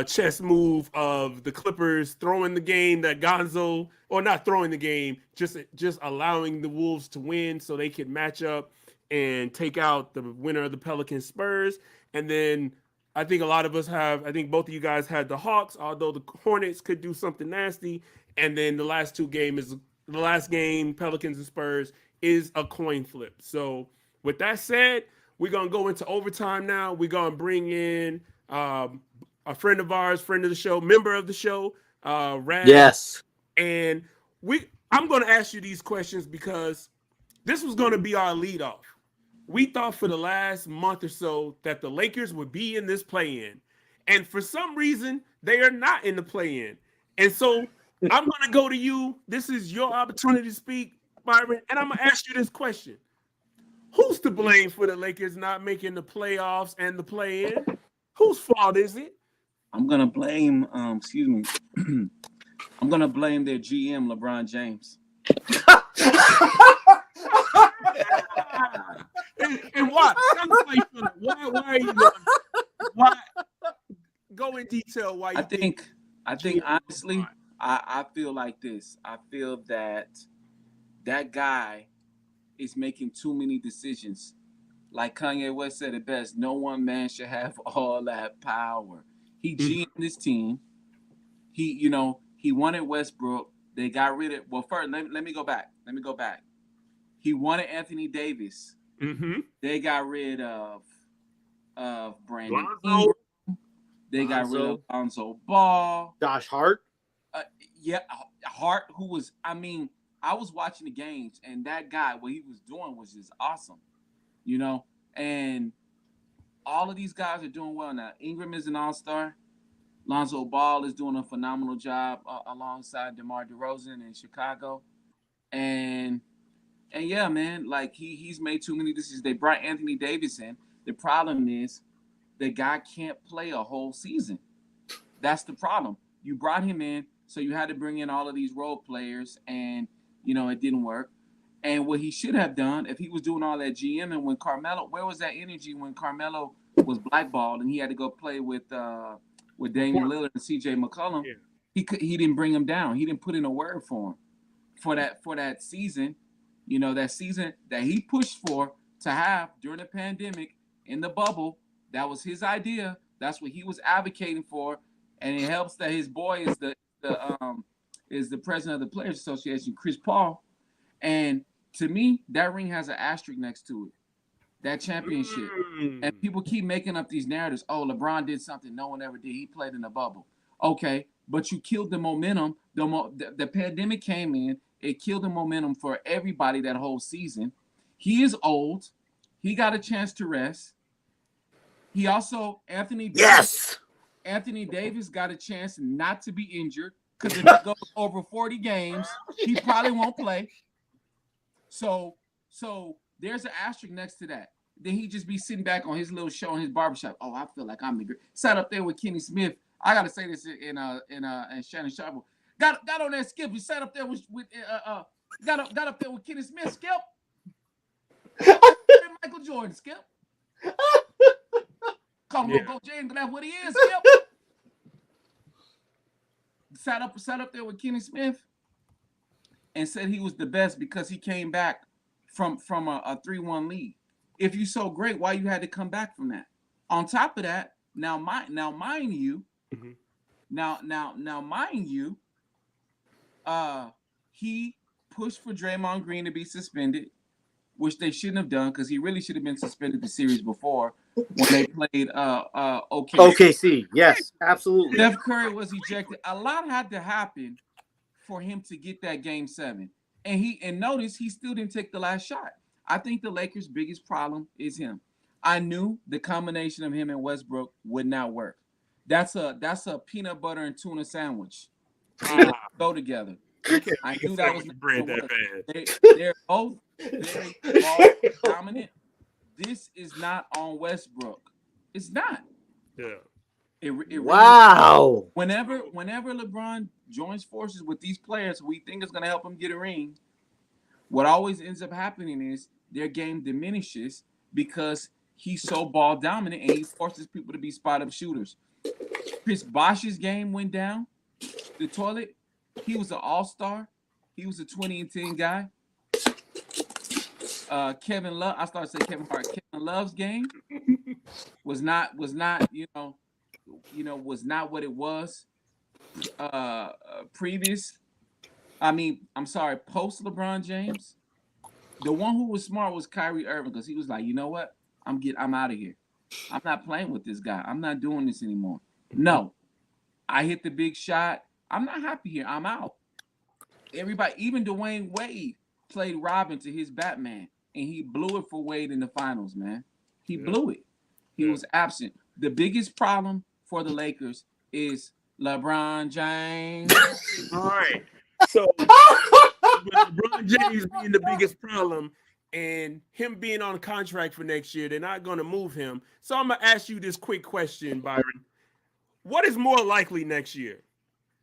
chess move of the Clippers throwing the game, that Gonzo, or not throwing the game, just allowing the Wolves to win so they could match up and take out the winner of the Pelicans Spurs. And then I think both of you guys had the Hawks, although the Hornets could do something nasty. And then the last game, Pelicans and Spurs, is a coin flip. So with that said, we're going to go into overtime now. We're going to bring in a friend of ours, friend of the show, member of the show, Radremm. Yes. And I'm going to ask you these questions because this was going to be our leadoff. We thought for the last month or so that the Lakers would be in this play-in. And for some reason, they are not in the play-in. And so I'm going to go to you. This is your opportunity to speak, Byron. And I'm going to ask you this question. Who's to blame for the Lakers not making the playoffs and the play-in? Whose fault is it? I'm going to blame, I'm going to blame their GM, LeBron James. And why? Why are you going? Why? Go in detail. Why you I think honestly, I feel like this. I feel that guy is making too many decisions. Like Kanye West said it best, no one man should have all that power. He GM'd this team. He wanted Westbrook. They got rid of, first, let me go back. He wanted Anthony Davis. Mm-hmm. They got rid of Brandon Gonzo. Ingram. They got rid of Gonzo Ball. Josh Hart. Hart, who was, I was watching the games, and that guy, what he was doing was just awesome. And all of these guys are doing well now. Ingram is an all-star. Lonzo Ball is doing a phenomenal job alongside DeMar DeRozan in Chicago. And yeah, man, like he's made too many decisions. They brought Anthony Davis in. The problem is the guy can't play a whole season. That's the problem. You brought him in, so you had to bring in all of these role players, and it didn't work. And what he should have done, if he was doing all that GM, and when Carmelo, where was that energy when Carmelo was blackballed and he had to go play with Damian Lillard and CJ McCollum? Yeah. He didn't bring him down. He didn't put in a word for him for that season. That season that he pushed for to have during the pandemic in the bubble. That was his idea That's what he was advocating for, and it helps that his boy is the president of the Players Association, Chris Paul. And to me, that ring has an asterisk next to it. That championship. And people keep making up these narratives. Oh, LeBron did something no one ever did. He played in a bubble. Okay, but you killed the momentum. The pandemic came in. It killed the momentum for everybody that whole season. He is old. He got a chance to rest. He also, Anthony Davis got a chance not to be injured, because if he goes over 40 games, he probably won't play. So there's an asterisk next to that. Then he just be sitting back on his little show in his barbershop. Oh, I feel like I'm the great. Sat up there with Kenny Smith. I gotta say this in Shannon Sharp. Got on that Skip. He sat up there with got up there with Kenny Smith. Skip. Michael Jordan. Skip. Call him Go James. That's what he is. Skip. Sat up there with Kenny Smith and said he was the best because he came back from a 3-1 lead. If you're so great, why you had to come back from that? On top of that, mind you, he pushed for Draymond Green to be suspended, which they shouldn't have done, because he really should have been suspended the series before when they played OKC. Yes, absolutely. Steph Curry was ejected. A lot had to happen for him to get that game 7. And notice he still didn't take the last shot. I think the Lakers' biggest problem is him. I knew the combination of him and Westbrook would not work. That's a peanut butter and tuna sandwich. They go together. I knew that was bread that bad. They're both very ball dominant. This is not on Westbrook. It's not. Yeah. It wow. Really, whenever LeBron joins forces with these players who we think is going to help him get a ring, what always ends up happening is their game diminishes because he's so ball dominant and he forces people to be spot-up shooters. Chris Bosh's game went down the toilet. He was an all-star. He was a 20-10 guy. Kevin Love, I started to say Kevin Hart. Kevin Love's game was not was not what it was previous. Post LeBron James. The one who was smart was Kyrie Irving, because he was like, you know what? I'm out of here. I'm not playing with this guy. I'm not doing this anymore. No, I hit the big shot. I'm not happy here. I'm out. Everybody, even Dwayne Wade, played Robin to his Batman, and he blew it for Wade in the finals, man. He blew it. He was absent. The biggest problem for the Lakers is LeBron James. All right. So LeBron James being the biggest problem and him being on contract for next year, they're not going to move him. So I'm going to ask you this quick question, Byron. What is more likely next year?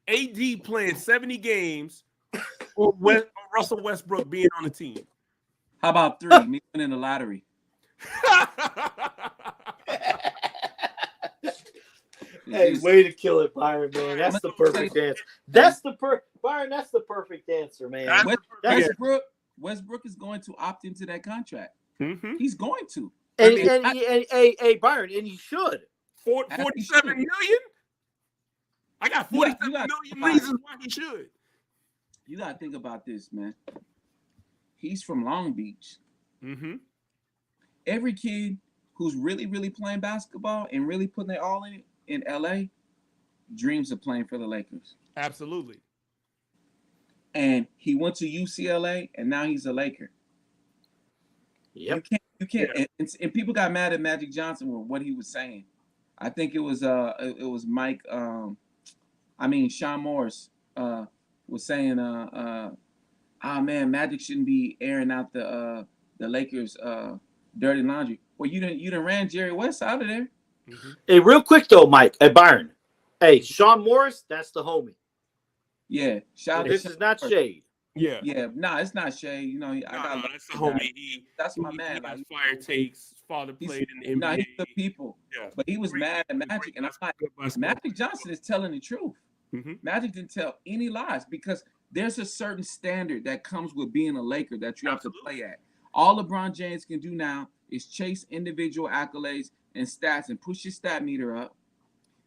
AD playing 70 games or Russell Westbrook being on the team? How about 3? Me winning the lottery. Hey, way to kill it, Byron, man. That's the perfect answer. Byron, that's the perfect answer, man. Westbrook is going to opt into that contract. Mm-hmm. He's going to. And Byron, and he should. 47 million? I got 47 million reasons why he should. You got to think about this, man. He's from Long Beach. Mm-hmm. Every kid who's really, really playing basketball and really putting their all in LA dreams of playing for the Lakers. Absolutely. And he went to UCLA, and now he's a Laker. Yep. You can't. Yeah. And people got mad at Magic Johnson with what he was saying. I think it was Mike. Sean Morris was saying, man, Magic shouldn't be airing out the Lakers' dirty laundry. Well, you done ran Jerry West out of there. Mm-hmm. Hey, real quick though, Mike. Hey, Byron. Hey, Sean Morris, that's the homie. Yeah, this is not shade. Yeah. Yeah, it's not shade. You know, that's the homie. That's my man. He has fire takes. Father played in the NBA. He's the people. Yeah. But he was mad at Magic, and I'm like, Magic Johnson is telling the truth. Mm-hmm. Magic didn't tell any lies, because there's a certain standard that comes with being a Laker that you have to play at. All LeBron James can do now is chase individual accolades and stats and push your stat meter up,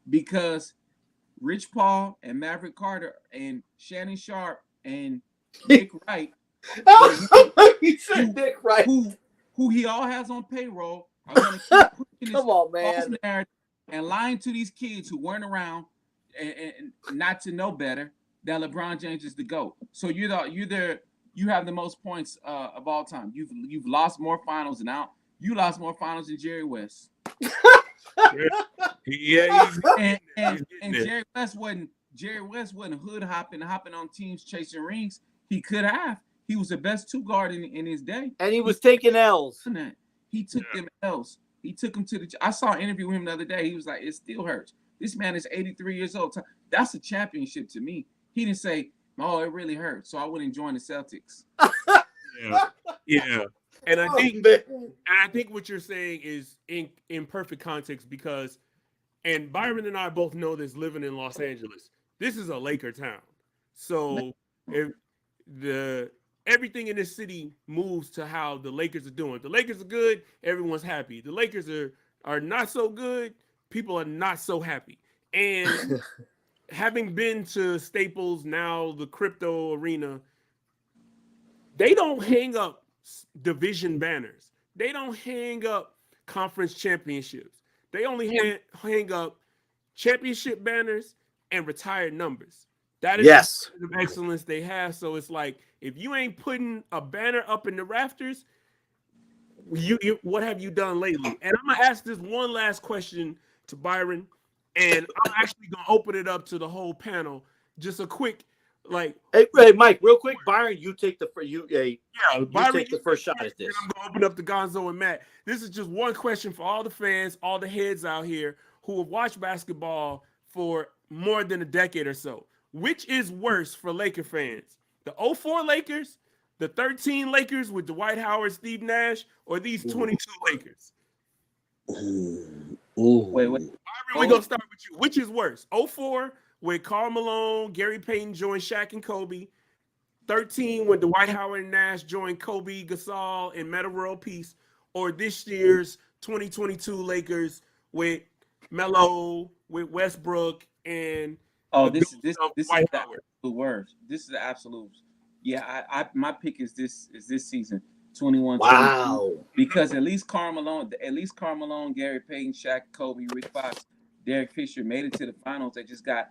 because Rich Paul and Maverick Carter and Shannon Sharp and Nick Wright, he said Nick Wright, who he all has on payroll, are going to keep pushing this false narrative and lying to these kids who weren't around and not to know better that LeBron James is the GOAT. So you have the most points of all time. You've lost more finals than out. You lost more finals than Jerry West. Yeah, and Jerry West wasn't hood hopping on teams chasing rings. He could have. He was the best two guard in his day, and he was taking L's. He took them L's. He took him to the. I saw an interview with him the other day. He was like, "It still hurts." This man is 83 years old. That's a championship to me. He didn't say, "Oh, it really hurts," so I wouldn't join the Celtics. Yeah. And I think what you're saying is in perfect context because, and Byron and I both know this living in Los Angeles. This is a Laker town, so if everything in this city moves to how the Lakers are doing. The Lakers are good, everyone's happy. The Lakers are not so good, people are not so happy. And having been to Staples, now the crypto arena, they don't hang up division banners. They don't hang up conference championships. They only hang up championship banners and retired numbers. That is the excellence they have. So it's like, if you ain't putting a banner up in the rafters, you what have you done lately? And I'm gonna ask this one last question to Byron, and I'm actually gonna open it up to the whole panel. Just a quick, hey, Mike, real quick, Byron, you take the Byron, take the first shot at this. I'm gonna open up to Gonzo and Matt. This is just one question for all the fans, all the heads out here who have watched basketball for more than a decade or so. Which is worse for Laker fans? The 04 Lakers, the 13 Lakers with Dwight Howard, Steve Nash, or these 22 Lakers? Wait. Byron, we're going to start with you. Which is worse? 04 with Karl Malone, Gary Payton joined Shaq and Kobe. 13 when Dwight Howard and Nash joined Kobe, Gasol, and Metta World Peace. Or this year's 2022 Lakers with Melo, with Westbrook, and this is the absolute worst. This is the absolute. Yeah, my pick is this season, 21. Wow. Because at least Karl Malone, Gary Payton, Shaq, Kobe, Rick Fox, Derek Fisher made it to the finals. They just got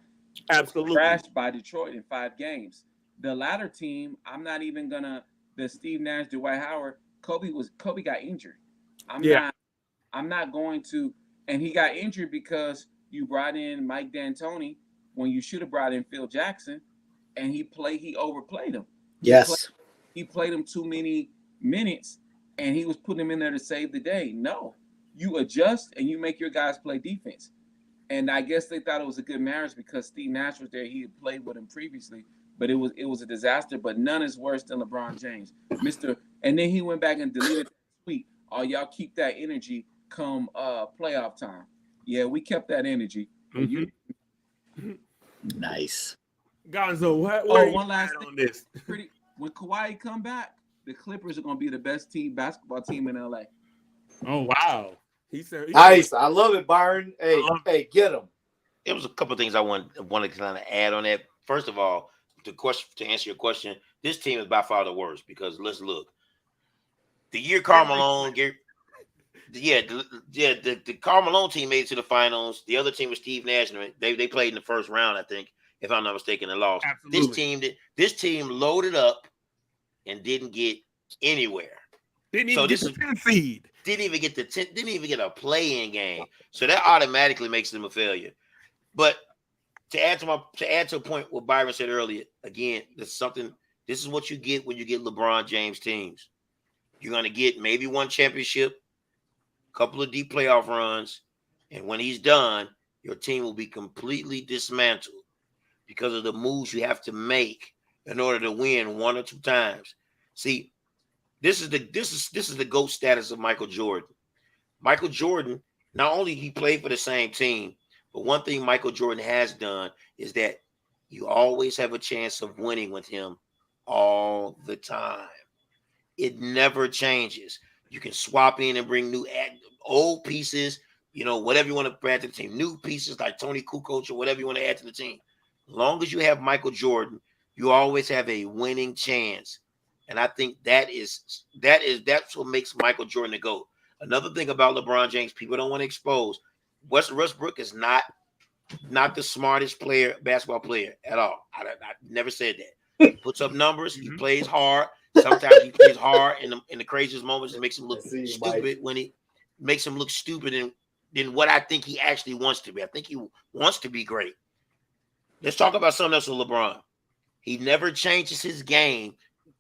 trashed by Detroit in 5 games. The latter team, I'm not even gonna. The Steve Nash, Dwight Howard, Kobe got injured. I'm not going to, and he got injured because you brought in Mike D'Antoni when you should have brought in Phil Jackson, and he overplayed him. He played him too many minutes, and he was putting him in there to save the day. No, you adjust and you make your guys play defense. And I guess they thought it was a good marriage because Steve Nash was there. He had played with him previously, but it was a disaster. But none is worse than LeBron James, And then he went back and deleted that tweet. Oh, y'all keep that energy come playoff time. Yeah, we kept that energy. Nice. Gonzo, one last thing on this. When Kawhi come back, the Clippers are going to be the best basketball team in LA. Oh, wow. He said, nice. I love it, Byron. Hey, get him. It was a couple of things I wanted to kind of add on that. First of all, to answer your question, this team is by far the worst because let's look. The year Karl Malone, the Karl Malone team made it to the finals. The other team was Steve Nash. They played in the first round, I think, if I'm not mistaken, and lost. Absolutely. This team loaded up and didn't get anywhere. Didn't even get the 10 seed. Didn't even get a play-in game. So that automatically makes them a failure. But to add to a point what Byron said earlier, again, this is what you get when you get LeBron James teams. You're gonna get maybe one championship, a couple of deep playoff runs, and when he's done, your team will be completely dismantled because of the moves you have to make in order to win 1 or 2 times. See, this is the GOAT status of Michael Jordan. Michael Jordan, not only he played for the same team, but one thing Michael Jordan has done is that you always have a chance of winning with him all the time. It never changes. You can swap in and bring new old pieces. whatever you want to add to the team, new pieces like Tony Kukoc or whatever you want to add to the team. As long as you have Michael Jordan, you always have a winning chance. And I think that's what makes Michael Jordan the GOAT. Another thing about LeBron James, people don't want to expose. Westbrook is not the smartest basketball player at all. I never said that. He puts up numbers. He plays hard. Sometimes he plays hard in the craziest moments. It makes him look stupid when he makes him look stupid than what I think he actually wants to be. I think he wants to be great. Let's talk about something else with LeBron. He never changes his game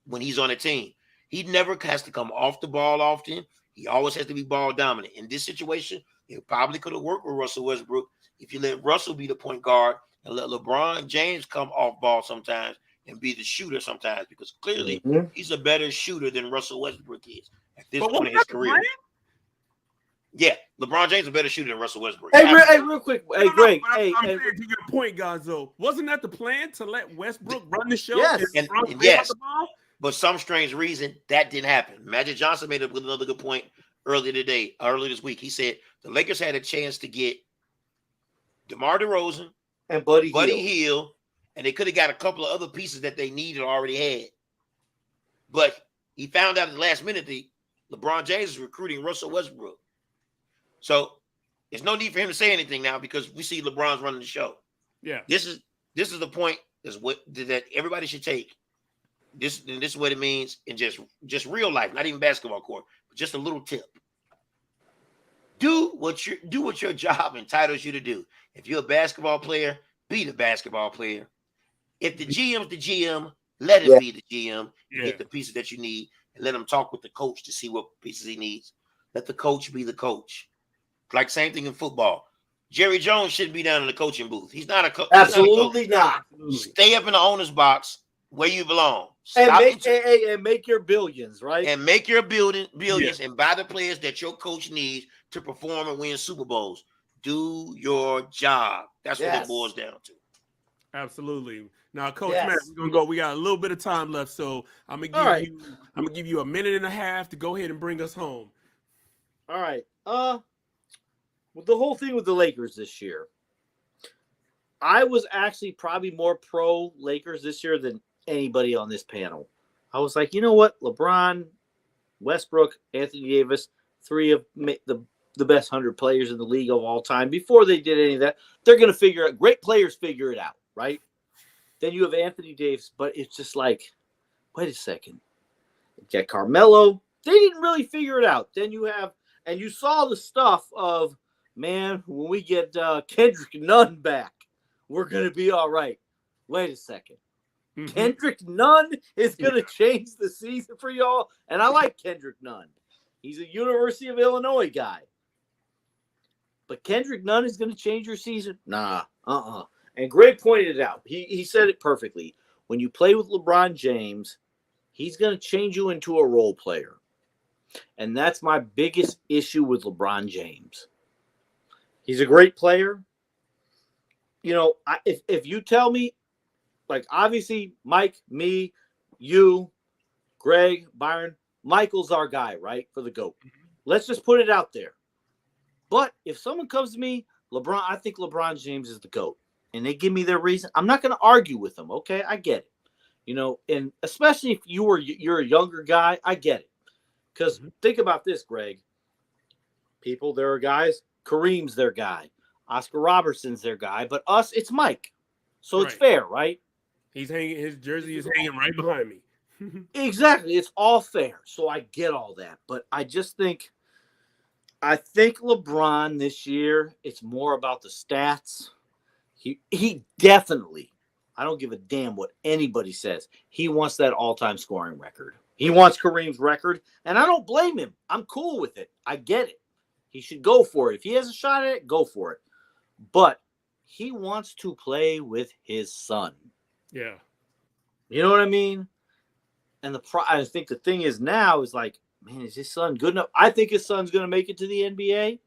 when he's on a team. He never has to come off the ball often. He always has to be ball dominant. In this situation, it probably could have worked with Russell Westbrook if you let Russell be the point guard and let LeBron James come off ball sometimes and be the shooter sometimes, because clearly he's a better shooter than Russell Westbrook is at this point in his career. Yeah, LeBron James is a better shooter than Russell Westbrook. Hey, real quick. Hey, Greg. I'm saying to your point, Gonzo. Wasn't that the plan to let Westbrook run the show? Yes. And yes. But some strange reason that didn't happen. Magic Johnson made another good point earlier this week. He said the Lakers had a chance to get DeMar DeRozan and Buddy Hield, and they could have got a couple of other pieces that they needed or already had. But he found out at the last minute that LeBron James is recruiting Russell Westbrook. So there's no need for him to say anything now because we see LeBron's running the show. Yeah. This is the point that everybody should take. This is what it means in just real life, not even basketball court, but just a little tip. Do what your job entitles you to do. If you're a basketball player, be the basketball player. If the GM's the GM, let him be the GM. Get the pieces that you need, and let him talk with the coach to see what pieces he needs. Let the coach be the coach. Like same thing in football. Jerry Jones shouldn't be down in the coaching booth. He's not a coach. Absolutely not. Stay up in the owner's box where you belong. And make your billions, right? And make your billions and buy the players that your coach needs to perform and win Super Bowls. Do your job. That's what it boils down to. Absolutely. Now, Coach Matt, we're gonna go. We got a little bit of time left, so I'm gonna give you a minute and a half to go ahead and bring us home. All right. With the whole thing with the Lakers this year, I was actually probably more pro Lakers this year than anybody on this panel. I was like, you know what? LeBron, Westbrook, Anthony Davis, three of the best 100 players in the league of all time. Before they did any of that, they're going to figure it. Great players figure it out, right? Then you have Anthony Davis, but it's just like, wait a second. You got Carmelo. They didn't really figure it out. Then you have, and you saw the stuff of, man, when we get Kendrick Nunn back, we're going to be all right. Wait a second. Kendrick Nunn is going to change the season for y'all. And I like Kendrick Nunn. He's a University of Illinois guy. But Kendrick Nunn is going to change your season? Nah. And Greg pointed it out. He said it perfectly. When you play with LeBron James, he's going to change you into a role player. And that's my biggest issue with LeBron James. He's a great player. You know, if you tell me, like, obviously, Mike, me, you, Greg, Byron, Michael's our guy, right, for the GOAT. Let's just put it out there. But if someone comes to me, LeBron, I think LeBron James is the GOAT, and they give me their reason, I'm not going to argue with them, okay? I get it. You know, and especially if you're a younger guy, I get it. Because think about this, Greg. People, there are guys, Kareem's their guy. Oscar Robertson's their guy. But us, it's Mike. So it's fair, right? His jersey is hanging right behind me. Exactly. It's all fair. So I get all that. But I think LeBron this year, it's more about the stats. He definitely, I don't give a damn what anybody says. He wants that all-time scoring record. He wants Kareem's record, and I don't blame him. I'm cool with it. I get it. He should go for it. If he has a shot at it, go for it. But he wants to play with his son. Yeah. You know what I mean? And I think the thing is now is like, man, is his son good enough? I think his son's going to make it to the NBA.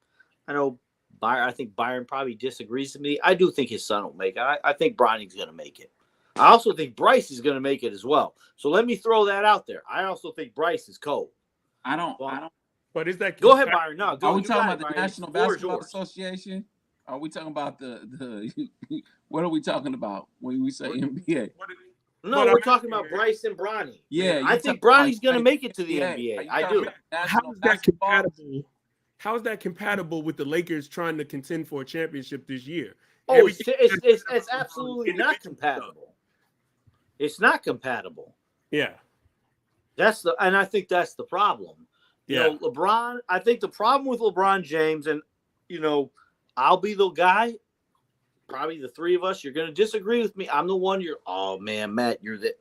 I know I think Byron probably disagrees with me. I do think his son will make it. I think Bronny's going to make it. I also think Bryce is going to make it as well. So let me throw that out there. I also think Bryce is cold. I don't But is that go ahead, Byron? No, are we talking about the Byron. National Basketball Association? Are we talking about the what are we talking about when we say NBA? No, we're talking about Bryce and Bronny. Yeah, I think Bronny's going to make it to the NBA. I do. How is that compatible? How is that compatible with the Lakers trying to contend for a championship this year? Oh, it's absolutely not compatible. It's not compatible. Yeah. And I think that's the problem. Yeah. You know, LeBron, I think the problem with LeBron James, and, you know, I'll be the guy, probably the three of us, you're going to disagree with me. I'm the one oh, man, Matt, you're the.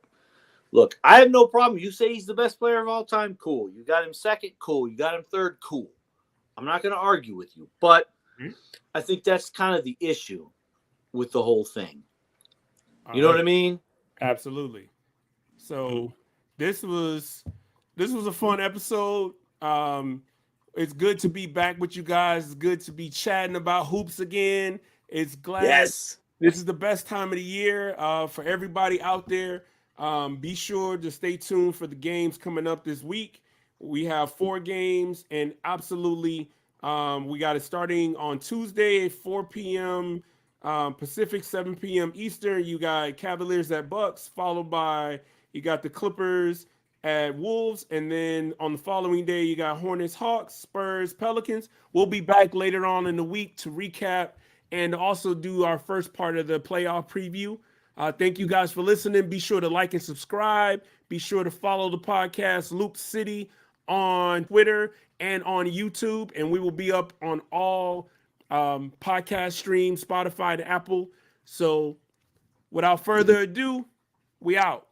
Look, I have no problem. You say he's the best player of all time, cool. You got him second, cool. You got him third, cool. I'm not going to argue with you. But I think that's kind of the issue with the whole thing. You know what I mean? Absolutely. So this was a fun episode. It's good to be back with you guys. It's good to be chatting about hoops again. It's glad this is the best time of the year for everybody out there. Be sure to stay tuned for the games coming up this week. We have 4 games, and absolutely we got it starting on Tuesday at 4 p.m. Pacific, 7 p.m. Eastern. You got Cavaliers at Bucks, followed by you got the Clippers at Wolves, and then on the following day you got Hornets, Hawks, Spurs, Pelicans. We'll be back later on in the week to recap and also do our first part of the playoff preview. Thank you guys for listening. Be sure to like and subscribe. Be sure to follow the podcast Loop City on Twitter and on YouTube, and we will be up on all podcast streams, Spotify, and Apple. So without further ado, we out.